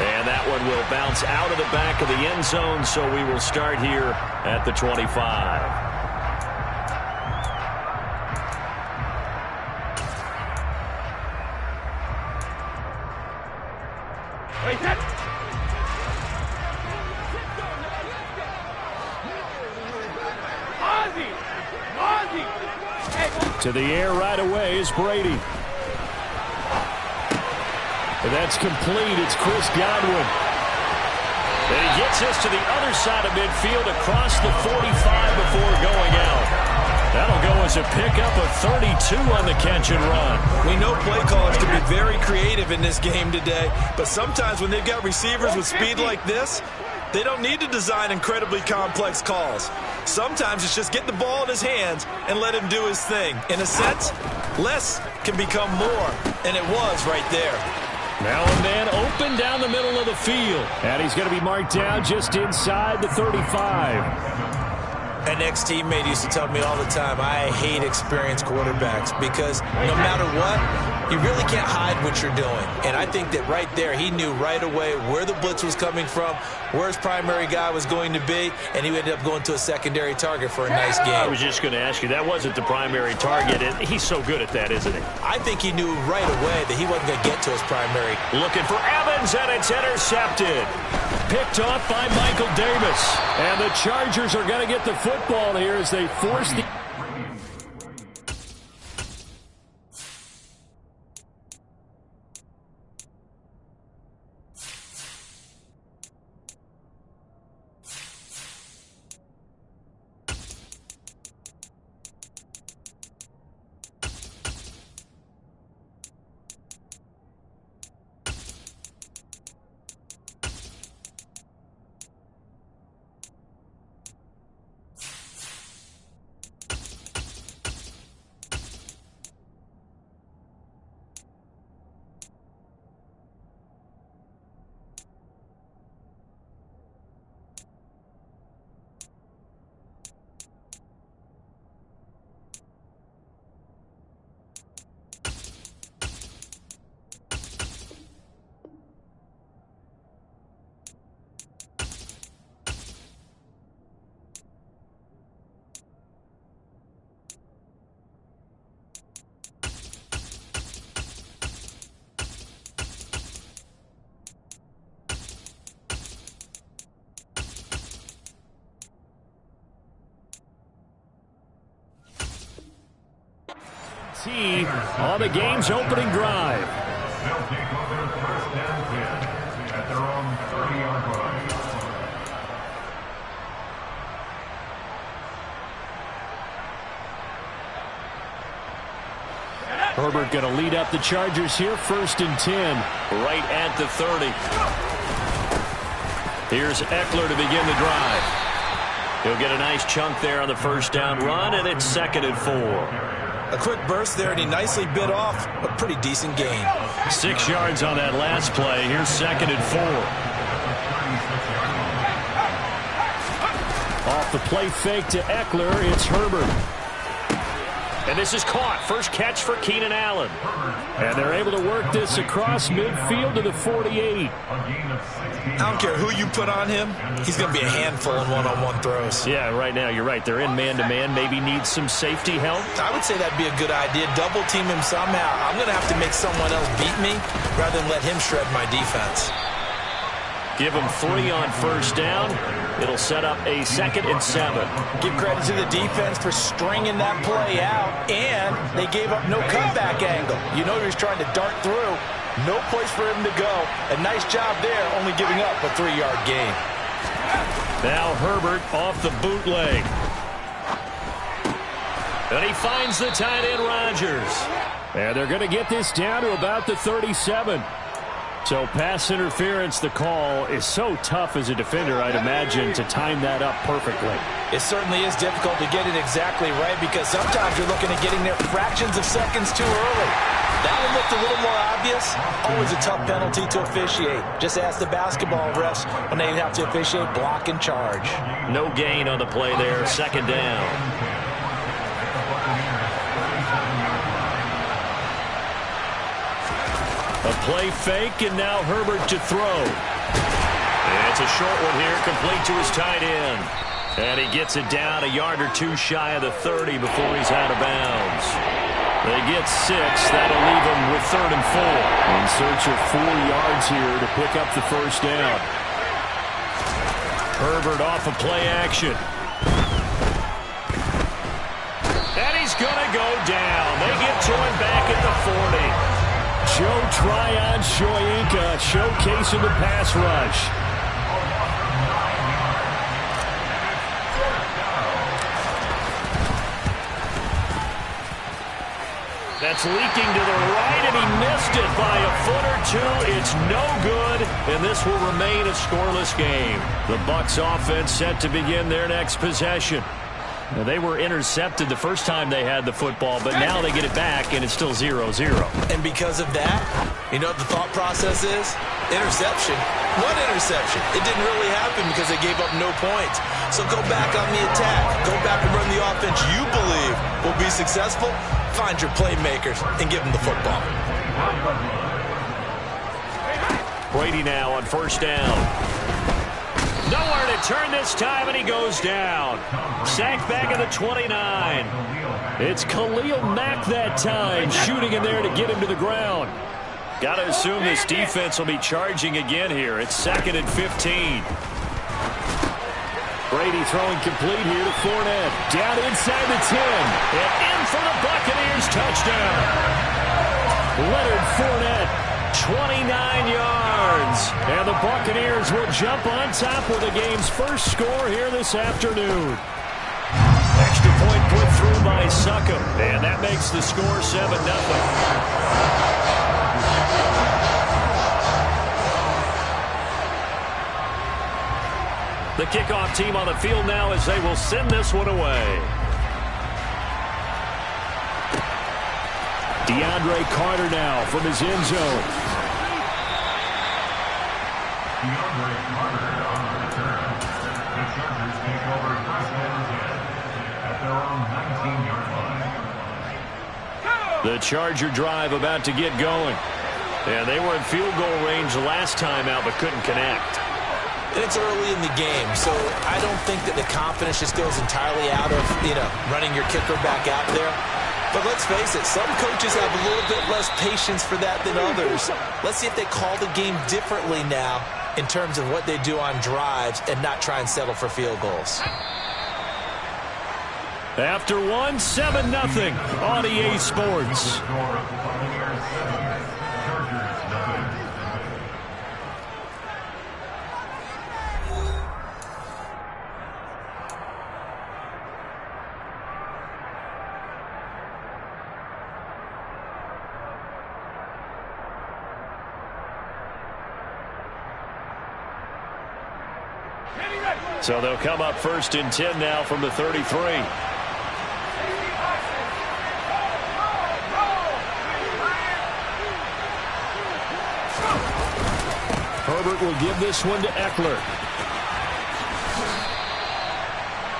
And that one will bounce out of the back of the end zone, so we will start here at the 25. To the air right away is Brady. That's complete. It's Chris Godwin. And he gets this to the other side of midfield across the 45 before going out. That'll go as a pickup of 32 on the catch and run. We know play callers can be very creative in this game today, but sometimes when they've got receivers with speed like this, they don't need to design incredibly complex calls. Sometimes it's just get the ball in his hands and let him do his thing. In a sense, less can become more, and it was right there. Now a man open down the middle of the field. And he's going to be marked down just inside the 35. An ex-teammate used to tell me all the time, I hate experienced quarterbacks because no matter what, you really can't hide what you're doing. And I think that right there, he knew right away where the blitz was coming from, where his primary guy was going to be, and he ended up going to a secondary target for a nice game. I was just going to ask you, that wasn't the primary target, and he's so good at that, isn't he? I think he knew right away that he wasn't going to get to his primary. Looking for Evans, and it's intercepted. Picked off by Michael Davis. And the Chargers are going to get the football here as they force the... on the game's opening drive. They'll take over first and 10 at their own 30-yard line. Herbert going to lead up the Chargers here, 1st and 10. Right at the 30. Here's Eckler to begin the drive. He'll get a nice chunk there on the first down run, and it's 2nd and 4. A quick burst there, and he nicely bit off a pretty decent gain. 6 yards on that last play. Here's 2nd and 4. Off the play fake to Eckler, it's Herbert. And this is caught. First catch for Keenan Allen. And they're able to work this across midfield to the 48. I don't care who you put on him. He's going to be a handful in one-on-one throws. Yeah, right now, you're right. They're in man-to-man. Maybe need some safety help. I would say that'd be a good idea. Double team him somehow. I'm going to have to make someone else beat me rather than let him shred my defense. Give him 3 on first down. It'll set up a 2nd and 7. Give credit to the defense for stringing that play out, and they gave up no cutback angle. You know he was trying to dart through. No place for him to go. A nice job there, only giving up a 3-yard gain. Now Herbert off the bootleg. And he finds the tight end Rodgers. And they're going to get this down to about the 37. So pass interference, the call is so tough as a defender, I'd imagine, to time that up perfectly. It certainly is difficult to get it exactly right because sometimes you're looking at getting there fractions of seconds too early. That one looked a little more obvious. Always a tough penalty to officiate. Just ask the basketball refs when they have to officiate block and charge. No gain on the play there. 2nd down. Play fake, and now Herbert to throw. It's a short one here, complete to his tight end. And he gets it down a yard or two shy of the 30 before he's out of bounds. They get 6. That'll leave them with 3rd and 4. In search of 4 yards here to pick up the first down. Herbert off of play action. And he's going to go down. They get to him back at the 40. Joe Tryon Shoyinka showcasing the pass rush. That's leaking to the right, and he missed it by a foot or two. It's no good, and this will remain a scoreless game. The Bucs offense set to begin their next possession. Now, they were intercepted the first time they had the football, but now they get it back, and it's still 0-0. And because of that, you know what the thought process is? Interception. What interception? It didn't really happen because they gave up no points. So go back on the attack. Go back and run the offense you believe will be successful. Find your playmakers and give them the football. Brady now on first down. Nowhere to turn this time, and he goes down. Sacked back at the 29. It's Khalil Mack that time, shooting in there to get him to the ground. Got to assume this defense will be charging again here. It's 2nd and 15. Brady throwing complete here to Fournette. Down inside the 10. And in for the Buccaneers touchdown. Leonard Fournette, 29 yards. And the Buccaneers will jump on top with the game's first score here this afternoon. Extra point put through by Succop. And that makes the score 7-0. The kickoff team on the field now as they will send this one away. DeAndre Carter now from his end zone. DeAndre Carter on the return. The Chargers take over first and 10 at their own 19-yard line. The Charger drive about to get going. And they were in field goal range last time out but couldn't connect. And it's early in the game, so I don't think that the confidence just goes entirely out of, running your kicker back out there. But let's face it, some coaches have a little bit less patience for that than others. Let's see if they call the game differently now in terms of what they do on drives and not try and settle for field goals. After 7-0 on EA Sports. So they'll come up 1st and 10 now from the 33. Herbert will give this one to Eckler.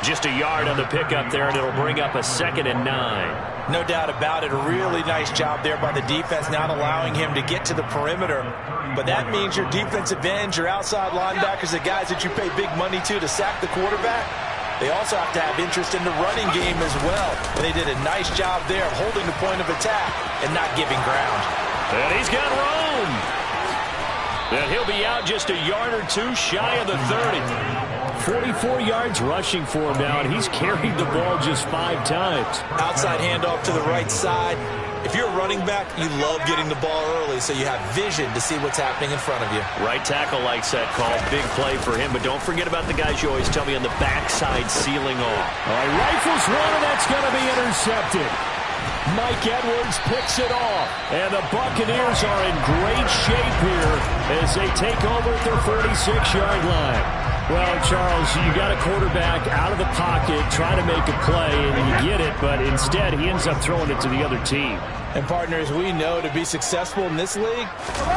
Just a yard on the pickup there, and it'll bring up a 2nd and 9. No doubt about it. A really nice job there by the defense, not allowing him to get to the perimeter. But that means your defensive ends, your outside linebackers, the guys that you pay big money to sack the quarterback, they also have to have interest in the running game as well. And they did a nice job there of holding the point of attack and not giving ground. And he's got room. And he'll be out just a yard or two shy of the 30. 44 yards rushing for him now, and he's carried the ball just 5 times. Outside handoff to the right side. If you're a running back, you love getting the ball early so you have vision to see what's happening in front of you. Right tackle likes that call. Big play for him, but don't forget about the guys you always tell me on the backside sealing off. All right, rifles one, and that's going to be intercepted. Mike Edwards picks it off, and the Buccaneers are in great shape here as they take over at their 46-yard line. Well, Charles, you got a quarterback out of the pocket, trying to make a play, and you get it, but instead he ends up throwing it to the other team. And, partners, we know to be successful in this league,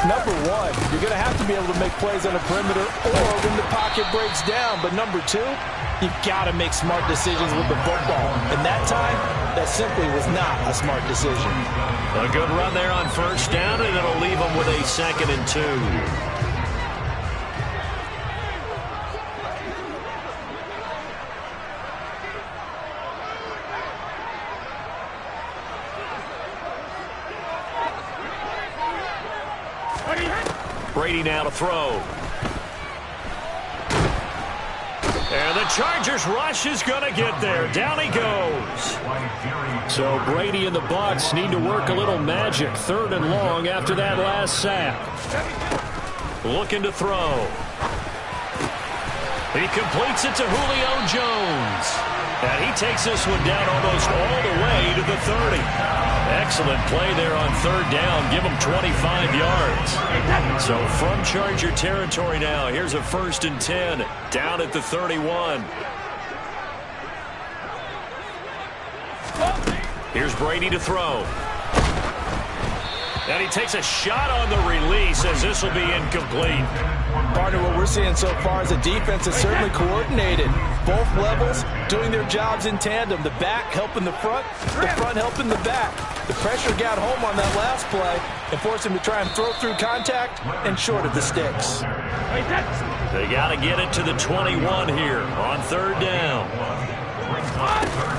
number one, you're going to have to be able to make plays on the perimeter or when the pocket breaks down. But number two, you've got to make smart decisions with the football. And that time, That simply was not a smart decision. A good run there on first down, and it'll leave them with a 2nd and 2. Brady now to throw. And the Chargers rush is going to get there. Down he goes. So Brady and the Bucs need to work a little magic. 3rd and long after that last sack. Looking to throw. He completes it to Julio Jones. And he takes this one down almost all the way to the 30. Excellent play there on 3rd down. Give him 25 yards. So from Charger territory now, here's a 1st and 10 down at the 31. Here's Brady to throw. And he takes a shot on the release as this will be incomplete. Partner, what we're seeing so far is a defense that's certainly coordinated. Both levels doing their jobs in tandem. The back helping the front helping the back. The pressure got home on that last play and forced him to try and throw through contact and short of the sticks. They got to get it to the 21 here on 3rd down.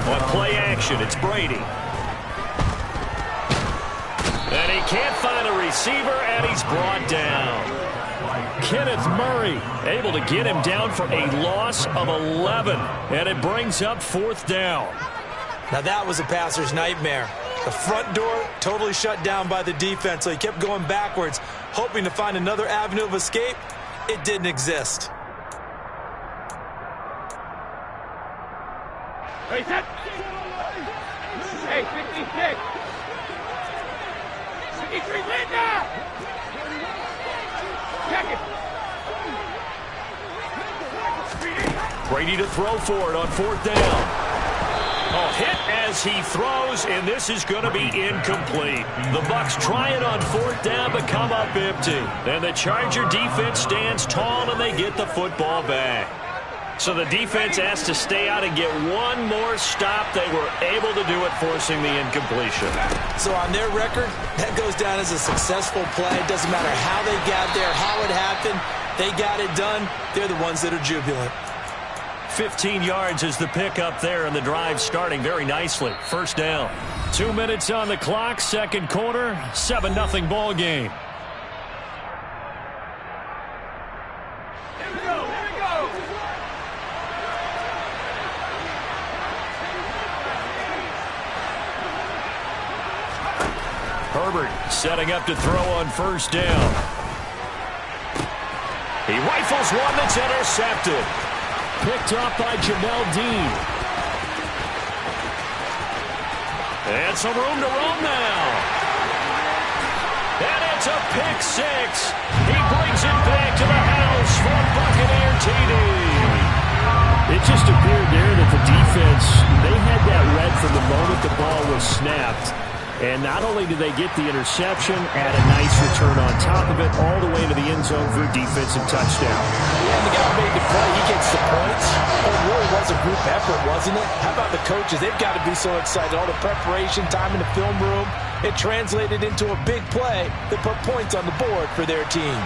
On play action, it's Brady. And he can't find a receiver, and he's brought down. Kenneth Murray able to get him down for a loss of 11. And it brings up 4th down. Now that was a passer's nightmare. The front door totally shut down by the defense, so he kept going backwards, hoping to find another avenue of escape. It didn't exist. Hey, set. Hey, 56. 53, Linda. Check it. Brady to throw for it on 4th down. Oh, hit as he throws, and this is going to be incomplete. The Bucs try it on 4th down, but come up empty. And the Charger defense stands tall, and they get the football back. So the defense has to stay out and get one more stop. They were able to do it, forcing the incompletion. So on their record, that goes down as a successful play. It doesn't matter how they got there, how it happened. They got it done. They're the ones that are jubilant. 15 yards is the pickup there, and the drive starting very nicely. 1st down. 2 minutes on the clock, 2nd quarter, 7-0 ball game. Here we go. Herbert setting up to throw on 1st down. He rifles one that's intercepted. Picked up by Jamel Dean. And some room to roam now. And it's a pick 6. He brings it back to the house for a Buccaneer TD. It just appeared there that the defense, they had that read from the moment the ball was snapped. And not only did they get the interception, add a nice return on top of it, all the way to the end zone for a defensive touchdown. Yeah, the guy made the play. He gets the points. But it really was a group effort, wasn't it? How about the coaches? They've got to be so excited. All the preparation, time in the film room, it translated into a big play that put points on the board for their team.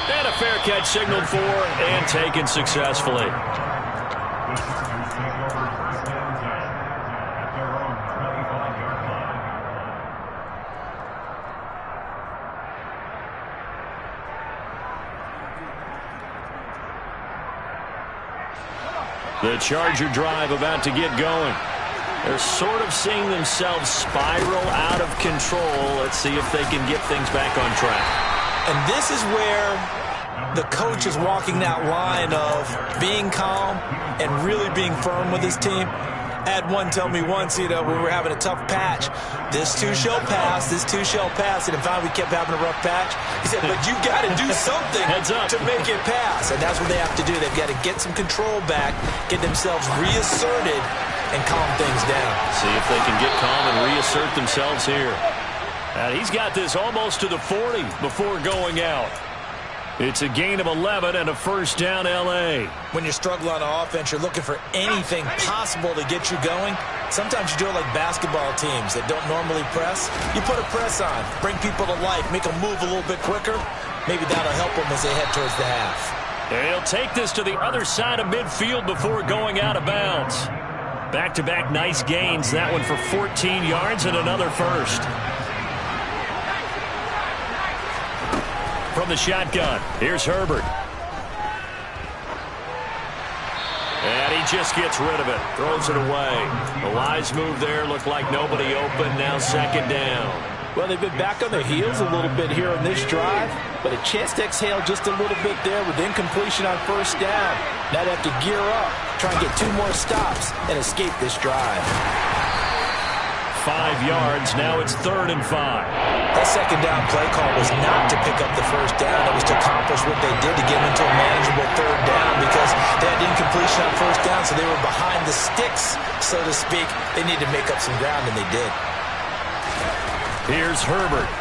And a fair catch signaled for and taken successfully. The Charger drive about to get going. They're sort of seeing themselves spiral out of control. Let's see if they can get things back on track. And this is where the coach is walking that line of being calm and really being firm with his team. I had one tell me once, when we were having a tough patch, this too shall pass, this too shall pass. And finally we kept having a rough patch. He said, but you got to do something to make it pass. And that's what they have to do. They've got to get some control back, get themselves reasserted, and calm things down. See if they can get calm and reassert themselves here. And he's got this almost to the 40 before going out. It's a gain of 11 and a first down, L.A. When you're struggling on offense, you're looking for anything possible to get you going. Sometimes you do it like basketball teams that don't normally press. You put a press on, bring people to life, make them move a little bit quicker. Maybe that'll help them as they head towards the half. He'll take this to the other side of midfield before going out of bounds. Back-to-back nice gains. That one for 14 yards and another first. From the shotgun, here's Herbert. And he just gets rid of it, throws it away. A wise move there, looked like nobody open, now second down. Well, they've been back on their heels a little bit here on this drive, but a chance to exhale just a little bit there with incompletion on first down. Now they have to gear up, try and get 2 more stops, and escape this drive. 5 yards, now it's 3rd and 5. That second down play call was not to pick up the first down. It was to accomplish what they did to get them into a manageable 3rd down because they had incompletion on first down, so they were behind the sticks, so to speak. They needed to make up some ground, and they did. Here's Herbert.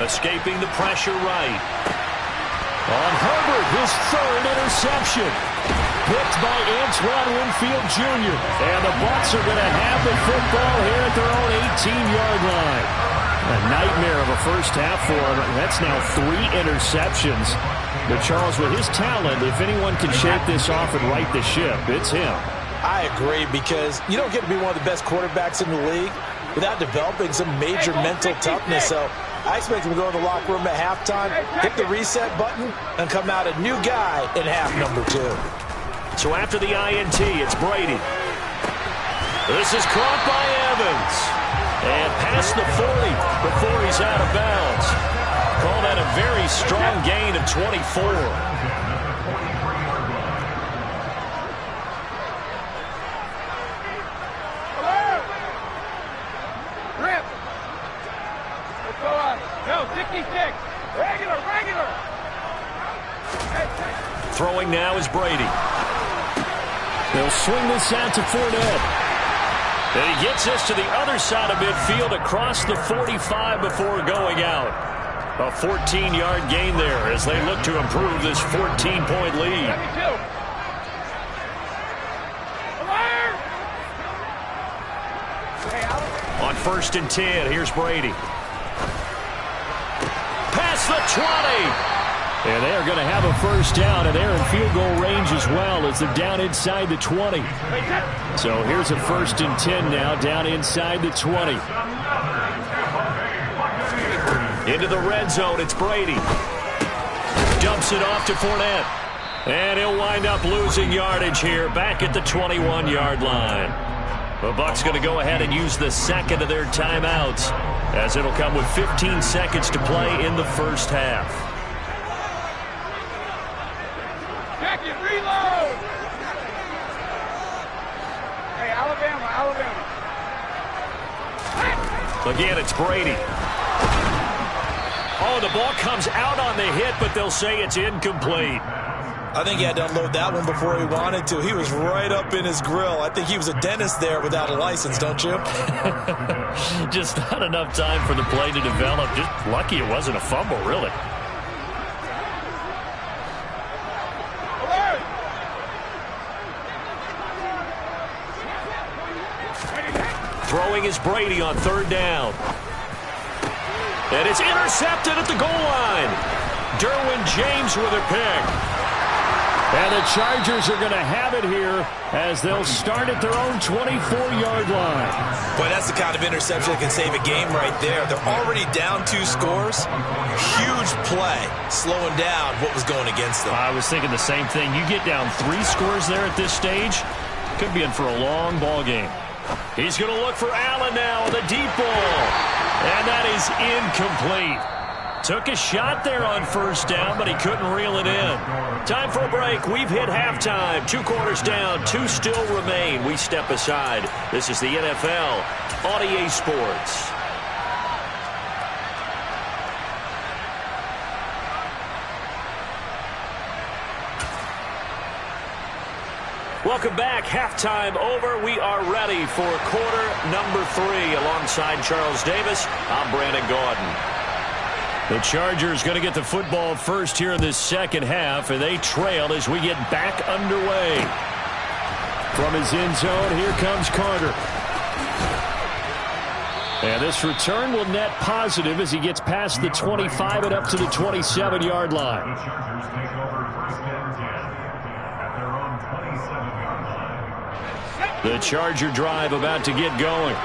Escaping the pressure right. On Herbert, his 3rd interception. Picked by Antoine Winfield Jr. And the Bucs are going to have the football here at their own 18-yard line. A nightmare of a first half for him. That's now 3 interceptions. But Charles, with his talent, if anyone can shake this off and right the ship, it's him. I agree, because you don't get to be one of the best quarterbacks in the league without developing some major mental toughness. So I expect him to go in the locker room at halftime, hit the reset button, and come out a new guy in half number 2. So after the INT, it's Brady. This is caught by Evans. And past the 40 before he's out of bounds. Call that a very strong gain of 24. Rip. Let's go on. No, 66. Regular. Throwing now is Brady. They'll swing this out to Fournette. And he gets this to the other side of midfield across the 45 before going out. A 14-yard gain there as they look to improve this 14-point lead. On 1st and 10, here's Brady. Past the 20. And they are going to have a first down, and they're in field goal range as well as they're down inside the 20. So here's a 1st and 10 now, down inside the 20. Into the red zone, it's Brady. Dumps it off to Fournette. And he'll wind up losing yardage here, back at the 21-yard line. The Bucs going to go ahead and use the second of their timeouts, as it'll come with 15 seconds to play in the first half. Reload! Hey, Alabama. Again, it's Brady. Oh, the ball comes out on the hit, but they'll say it's incomplete. I think he had to unload that one before he wanted to. He was right up in his grill. I think he was a dentist there without a license, don't you? Just not enough time for the play to develop. Just lucky it wasn't a fumble, really. Throwing is Brady on 3rd down. And it's intercepted at the goal line. Derwin James with a pick. And the Chargers are going to have it here as they'll start at their own 24-yard line. Boy, that's the kind of interception that can save a game right there. They're already down 2 scores. Huge play, slowing down what was going against them. I was thinking the same thing. You get down 3 scores there at this stage, could be in for a long ball game. He's going to look for Allen now on the deep ball. And that is incomplete. Took a shot there on first down, but he couldn't reel it in. Time for a break. We've hit halftime. 2 quarters down, 2 still remain. We step aside. This is the NFL on EA Sports. Welcome back. Halftime over. We are ready for quarter number 3. Alongside Charles Davis, I'm Brandon Gaudin. The Chargers going to get the football first here in this second half, and they trail as we get back underway. From his end zone, here comes Carter. And this return will net positive as he gets past the 25 and up to the 27-yard line. The Chargers take over first and 10 at their own 27-yard line. The Charger drive about to get going.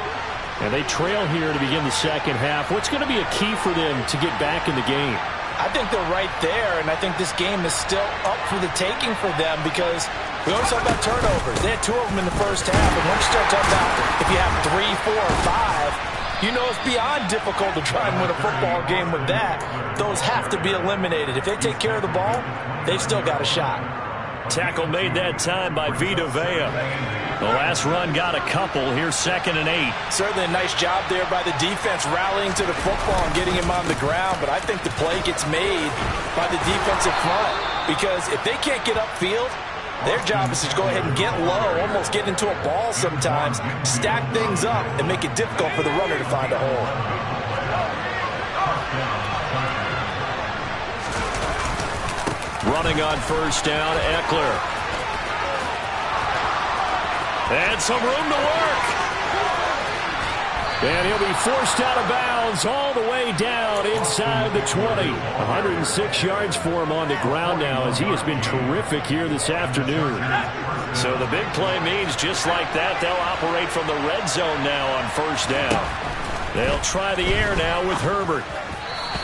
And they trail here to begin the second half. What's going to be a key for them to get back in the game? I think they're right there, and I think this game is still up for the taking for them because we always talk about turnovers. They had 2 of them in the first half, and once you start talking about if you have 3, 4, or 5, you know it's beyond difficult to try and win a football game with that. Those have to be eliminated. If they take care of the ball, they've still got a shot. Tackle made that time by Vita Vea. The last run got a couple. Here's 2nd and 8. Certainly a nice job there by the defense rallying to the football and getting him on the ground, but I think the play gets made by the defensive front because if they can't get upfield, their job is to go ahead and get low, almost get into a ball sometimes, stack things up, and make it difficult for the runner to find a hole. Running on first down, Eckler. And some room to work. And he'll be forced out of bounds all the way down inside the 20. 106 yards for him on the ground now as he has been terrific here this afternoon. So the big play means just like that, they'll operate from the red zone now on first down. They'll try the air now with Herbert.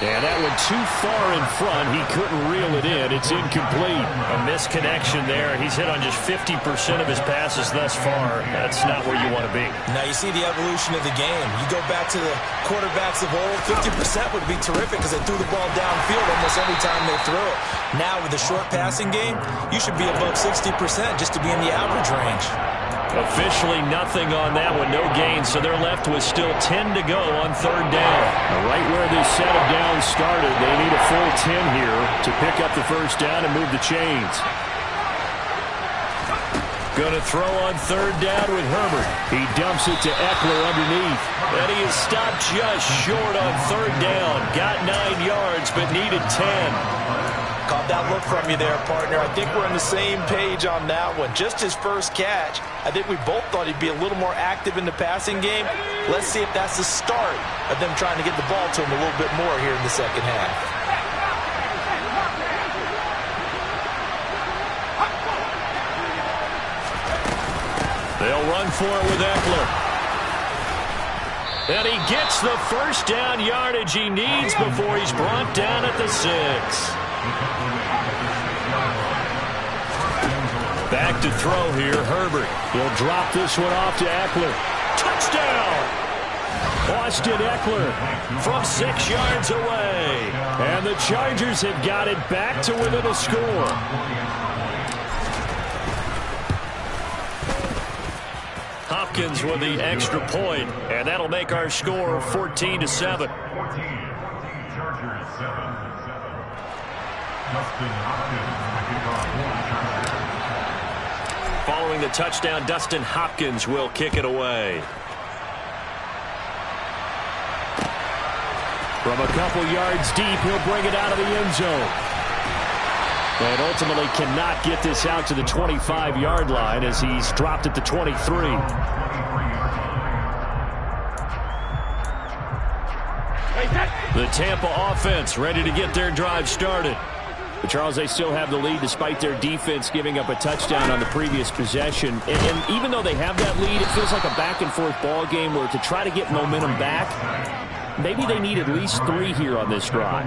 And that one too far in front. He couldn't reel it in. It's incomplete. A misconnection there. He's hit on just 50% of his passes thus far. That's not where you want to be. Now you see the evolution of the game. You go back to the quarterbacks of old, 50% would be terrific because they threw the ball downfield almost every time they threw it. Now with the short passing game, you should be above 60% just to be in the average range. Officially nothing on that one, no gain, so they're left with still 10 to go on third down. Right where this set of downs started, they need a full 10 here to pick up the first down and move the chains. Going to throw on third down with Herbert. He dumps it to Eckler underneath. And he is stopped just short on third down. Got 9 yards, but needed 10. Caught that look from you there, partner. I think we're on the same page on that one. Just his first catch. I think we both thought he'd be a little more active in the passing game. Let's see if that's the start of them trying to get the ball to him a little bit more here in the second half. They'll run for it with Eckler. And he gets the first down yardage he needs before he's brought down at the 6. Back to throw here, Herbert. He'll drop this one off to Eckler. Touchdown! Austin Eckler from 6 yards away. And the Chargers have got it back to within a score. Hopkins with the extra point, and that'll make our score 14-7. 14, Chargers 7. Dustin Hopkins. Following the touchdown, Dustin Hopkins will kick it away. From a couple yards deep, he'll bring it out of the end zone. And ultimately cannot get this out to the 25-yard line as he's dropped at the 23. The Tampa offense ready to get their drive started. But Charles, they still have the lead despite their defense giving up a touchdown on the previous possession. And even though they have that lead, it feels like a back-and-forth ball game where to try to get momentum back, maybe they need at least 3 here on this drive.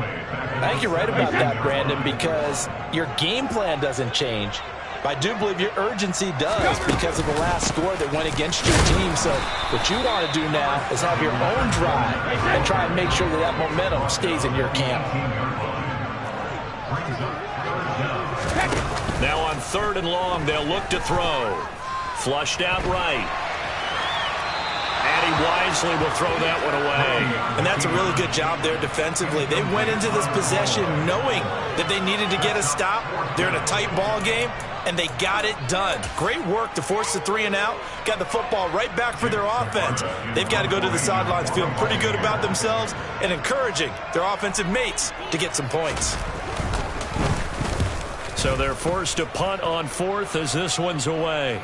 I think you're right about that, Brandon, because your game plan doesn't change. But I do believe your urgency does because of the last score that went against your team. So what you want to do now is have your own drive and try and make sure that that momentum stays in your camp. Now on third and long, they'll look to throw. Flushed out right. And he wisely will throw that one away. And that's a really good job there defensively. They went into this possession knowing that they needed to get a stop. They're in a tight ball game. and they got it done. Great work to force the 3 and out, got the football right back for their offense. They've got to go to the sidelines feeling pretty good about themselves and encouraging their offensive mates to get some points. So they're forced to punt on 4th as this one's away.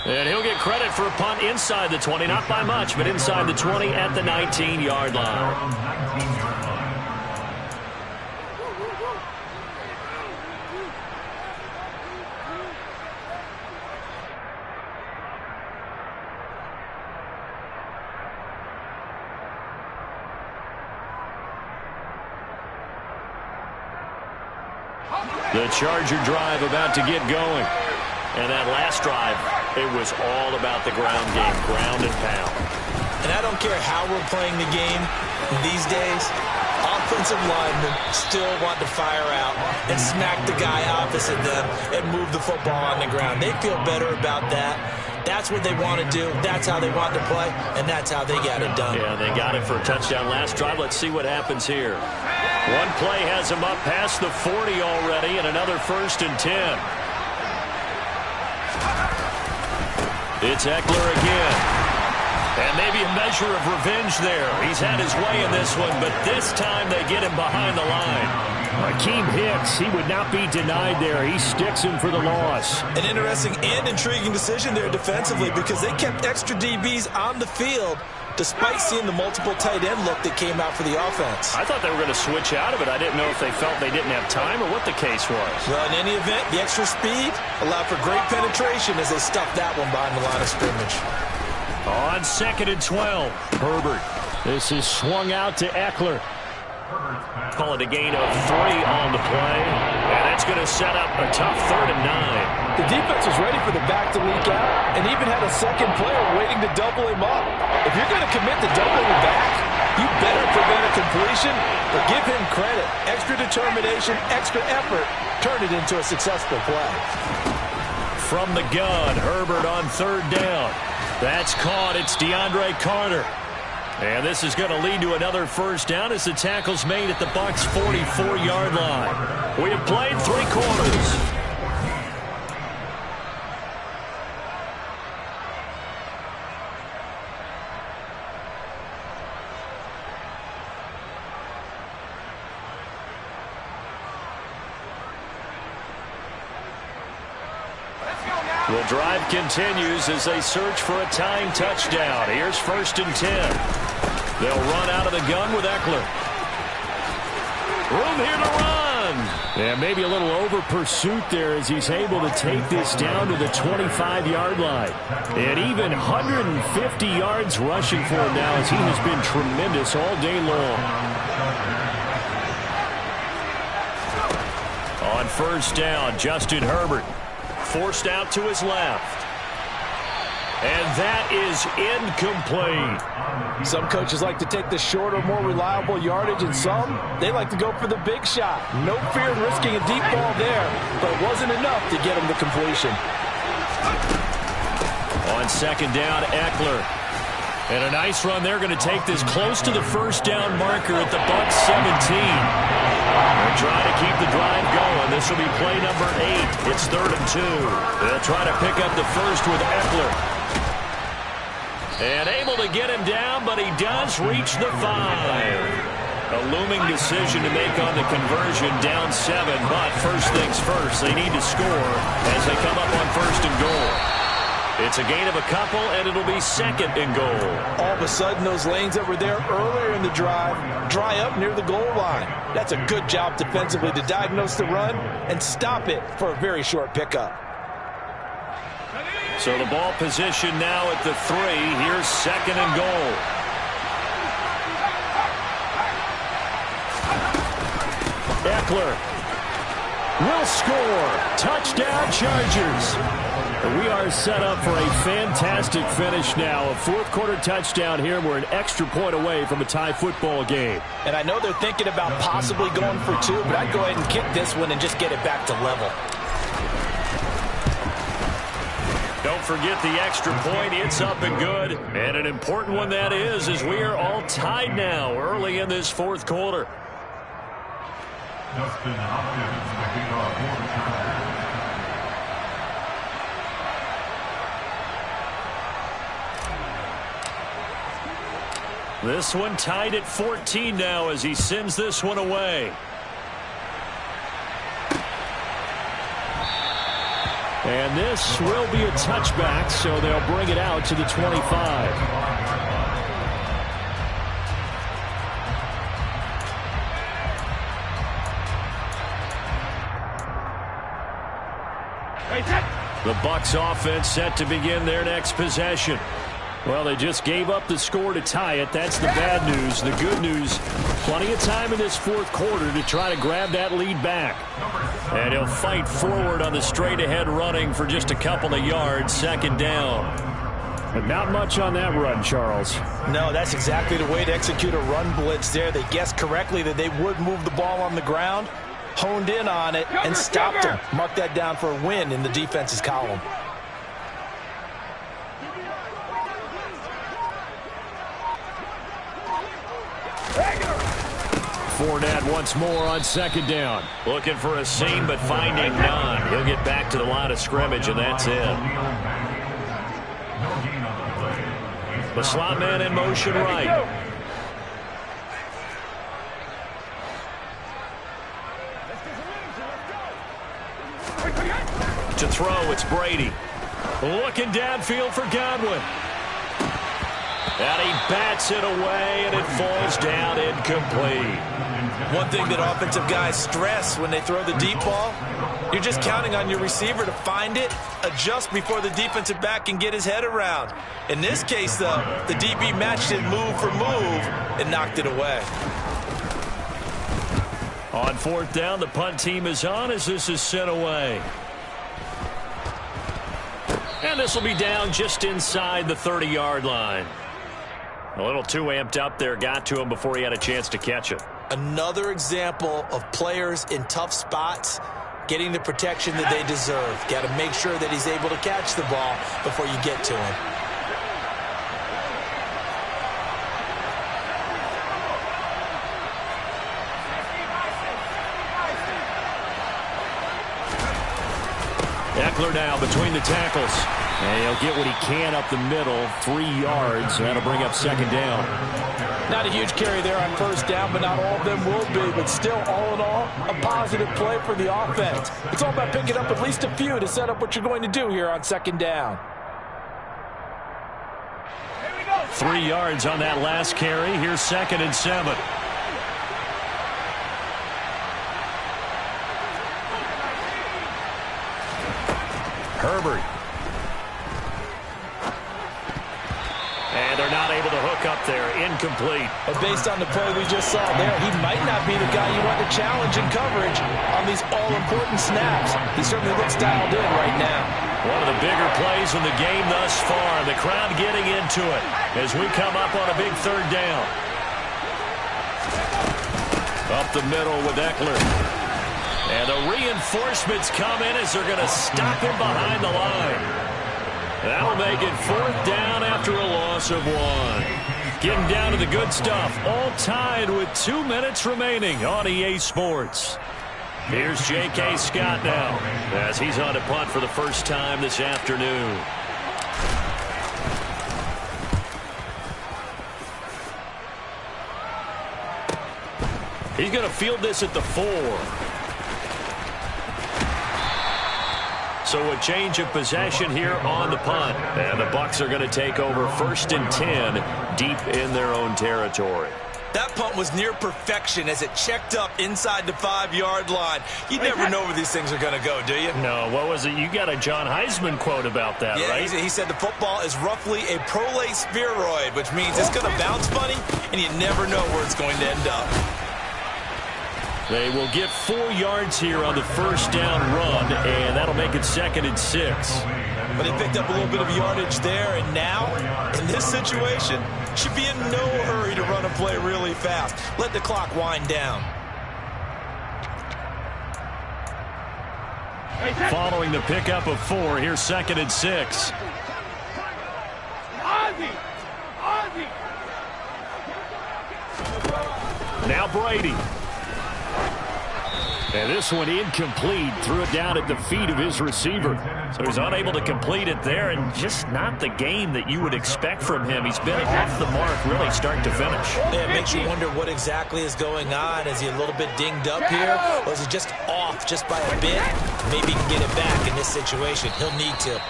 And he'll get credit for a punt inside the 20, not by much, but inside the 20 at the 19-yard line. The Charger drive about to get going. And that last drive, it was all about the ground game, ground and pound. And I don't care how we're playing the game these days, offensive linemen still want to fire out and smack the guy opposite them and move the football on the ground. They feel better about that. That's what they want to do. That's how they want to play, and that's how they got it done. Yeah, they got it for a touchdown last drive. Let's see what happens here. One play has them up past the 40 already, and another 1st and 10. It's Eckler again. And maybe a measure of revenge there. He's had his way in this one, but this time they get him behind the line. Akeem Hicks, he would not be denied there. He sticks him for the loss. An interesting and intriguing decision there defensively because they kept extra DBs on the field despite seeing the multiple tight end look that came out for the offense. I thought they were going to switch out of it. I didn't know if they felt they didn't have time or what the case was. Well, in any event, the extra speed allowed for great penetration as they stuffed that one behind the line of scrimmage. On 2nd and 12, Herbert. This is swung out to Eckler. Call it a gain of 3 on the play, and that's going to set up a tough 3rd and 9. The defense was ready for the back to leak out and even had a second player waiting to double him up. If you're going to commit to doubling him back, you better prevent a completion, but give him credit. Extra determination, extra effort, turn it into a successful play. From the gun, Herbert on 3rd down. That's caught. It's DeAndre Carter. And this is going to lead to another 1st down as the tackle's made at the Bucs' 44-yard line. We have played 3 quarters. The drive continues as they search for a tying touchdown. Here's 1st and 10. They'll run out of the gun with Eckler. Room here to run. Yeah, maybe a little over pursuit there as he's able to take this down to the 25-yard line. And even 150 yards rushing for him now as he has been tremendous all day long. On 1st down, Justin Herbert. Forced out to his left. And that is incomplete. Some coaches like to take the shorter, more reliable yardage, and some, they like to go for the big shot. No fear in risking a deep ball there, but it wasn't enough to get him the completion. On 2nd down, Eckler. And a nice run. They're going to take this close to the 1st down marker at the Bucs 17. They're trying to keep the drive going. This will be play number 8. It's 3rd and 2. They'll try to pick up the 1st with Eckler. And able to get him down, but he does reach the 5. A looming decision to make on the conversion, down 7. But first things first, they need to score as they come up on 1st and goal. It's a gain of a couple, and it'll be 2nd and goal. All of a sudden, those lanes that were there earlier in the drive dry up near the goal line. That's a good job defensively to diagnose the run and stop it for a very short pickup. So the ball position now at the 3. Here's 2nd and goal. Eckler will score. Touchdown, Chargers. We are set up for a fantastic finish now. A 4th quarter touchdown here. We're an extra point away from a tie football game. And I know they're thinking about possibly going for 2, but I'd go ahead and kick this one and just get it back to level. Don't forget the extra point. It's up and good. And an important one that is, as we are all tied now early in this 4th quarter. Justin Hopkins picking up for the Chargers. This one tied at 14 now as he sends this one away. And this will be a touchback, so they'll bring it out to the 25. The Bucs offense set to begin their next possession. Well, they just gave up the score to tie it. That's the bad news. The good news, plenty of time in this fourth quarter to try to grab that lead back. And he'll fight forward on the straight-ahead running for just a couple of yards, second down. But not much on that run, Charles. No, that's exactly the way to execute a run blitz there. They guessed correctly that they would move the ball on the ground, honed in on it, and stopped him. Mark that down for a win in the defense's column. Fournette once more on second down. Looking for a seam, but finding none. He'll get back to the line of scrimmage, and that's it. The slot man in motion right. To throw, it's Brady. Looking downfield for Godwin. And he bats it away, and it falls down incomplete. One thing that offensive guys stress when they throw the deep ball, you're just counting on your receiver to find it, adjust before the defensive back can get his head around. In this case, though, the DB matched it move for move and knocked it away. On fourth down, the punt team is on as this is sent away. And this will be down just inside the 30-yard line. A little too amped up there, got to him before he had a chance to catch it. Another example of players in tough spots getting the protection that they deserve. Got to make sure that he's able to catch the ball before you get to him. Eckler now between the tackles. And he'll get what he can up the middle, 3 yards. That'll bring up second down. Not a huge carry there on first down, but not all of them will be. But still, all in all, a positive play for the offense. It's all about picking up at least a few to set up what you're going to do here on second down. 3 yards on that last carry. Here's 2nd and 7. Herbert. And they're not able to hook up there. Incomplete. But based on the play we just saw there, he might not be the guy you want to challenge in coverage on these all-important snaps. He certainly looks dialed in right now. One of the bigger plays in the game thus far. The crowd getting into it as we come up on a big third down. Up the middle with Eckler. And the reinforcements come in as they're going to stop him behind the line. That'll make it 4th down after a loss of 1. Getting down to the good stuff. All tied with 2 minutes remaining on EA Sports. Here's J.K. Scott now as he's on to punt for the first time this afternoon. He's going to field this at the 4. So a change of possession here on the punt. And the Bucs are going to take over 1st and 10 deep in their own territory. That punt was near perfection as it checked up inside the 5-yard line. You never know where these things are going to go, do you? No, what was it? You got a John Heisman quote about that, yeah, right? He said the football is roughly a prolate spheroid, which means it's going to bounce funny, and you never know where it's going to end up. They will get 4 yards here on the first down run, and that'll make it 2nd and 6. But they picked up a little bit of yardage there, and now, in this situation, should be in no hurry to run a play really fast. Let the clock wind down. Following the pickup of 4, here's 2nd and 6. Now Brady. And this one incomplete. Threw it down at the feet of his receiver. So he's unable to complete it there, and just not the game that you would expect from him. He's been off the mark really start to finish. Yeah, it makes you wonder what exactly is going on. Is he a little bit dinged up here, or is he just off just by a bit? Maybe he can get it back in this situation. He'll need to.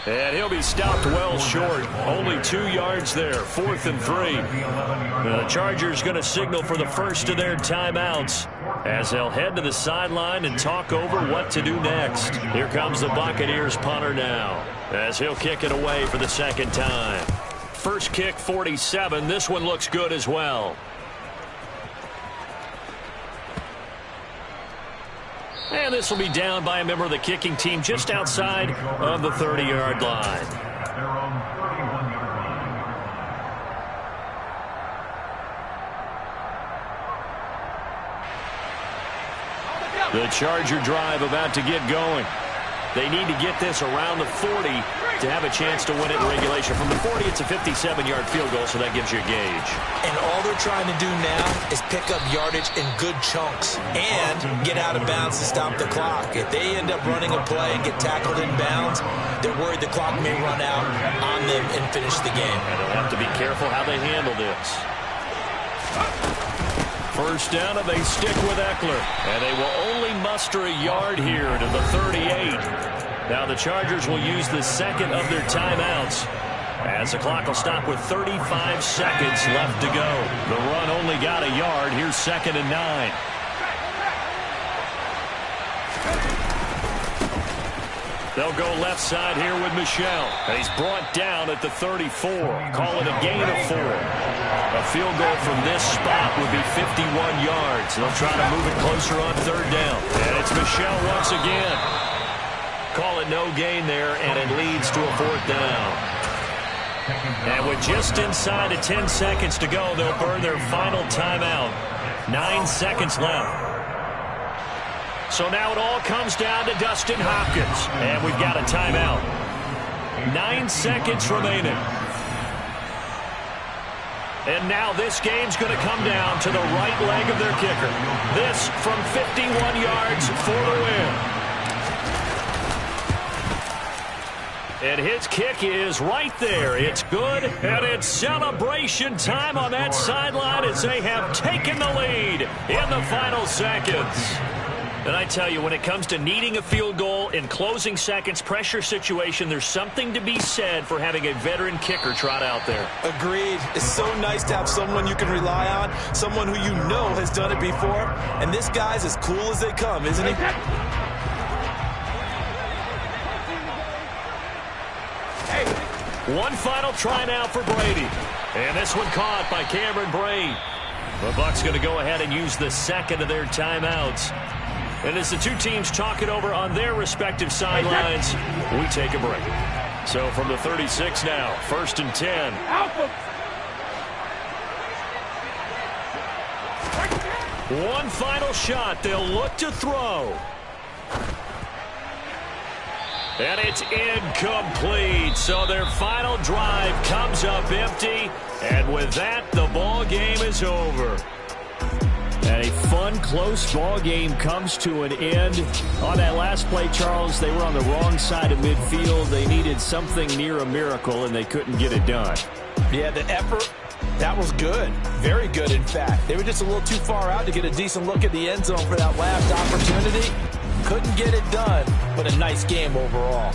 And he'll be stopped well short. Only 2 yards there. 4th and 3. The Chargers going to signal for the first of their timeouts as they'll head to the sideline and talk over what to do next. Here comes the Buccaneers punter now as he'll kick it away for the second time. First kick, 47. This one looks good as well. And this will be down by a member of the kicking team just outside of the 30-yard line. The Charger drive about to get going. They need to get this around the 40 to have a chance to win it in regulation. From the 40, it's a 57-yard field goal, so that gives you a gauge. And all they're trying to do now is pick up yardage in good chunks and get out of bounds to stop the clock. If they end up running a play and get tackled in bounds, they're worried the clock may run out on them and finish the game. And they'll have to be careful how they handle this. First down, and they stick with Eckler. And they will only muster a yard here to the 38. Now the Chargers will use the second of their timeouts as the clock will stop with 35 seconds left to go. The run only got a yard. Here's 2nd and 9. They'll go left side here with Michel. And he's brought down at the 34. Call it a gain of 4. A field goal from this spot would be 51 yards. They'll try to move it closer on 3rd down. And it's Michel once again. Call it no gain there, and it leads to a 4th down. And with just inside of 10 seconds to go, they'll burn their final timeout. 9 seconds left. So now it all comes down to Dustin Hopkins. And we've got a timeout. 9 seconds remaining. And now this game's going to come down to the right leg of their kicker. This from 51 yards for the win. And his kick is right there. It's good, and it's celebration time on that sideline as they have taken the lead in the final seconds. And I tell you, when it comes to needing a field goal in closing seconds, pressure situation, there's something to be said for having a veteran kicker trot out there. Agreed. It's so nice to have someone you can rely on, someone who you know has done it before. And this guy's as cool as they come, isn't he? One final try now for Brady. And this one caught by Cameron Brate. The Bucs going to go ahead and use the second of their timeouts. And as the two teams talk it over on their respective sidelines, we take a break. So from the 36 now, 1st and 10. One final shot. They'll look to throw. And it's incomplete. So their final drive comes up empty. And with that, the ball game is over. And a fun, close ball game comes to an end. On that last play, Charles, they were on the wrong side of midfield. They needed something near a miracle, and they couldn't get it done. Yeah, the effort, that was good. Very good, in fact. They were just a little too far out to get a decent look at the end zone for that last opportunity. Couldn't get it done, but a nice game overall.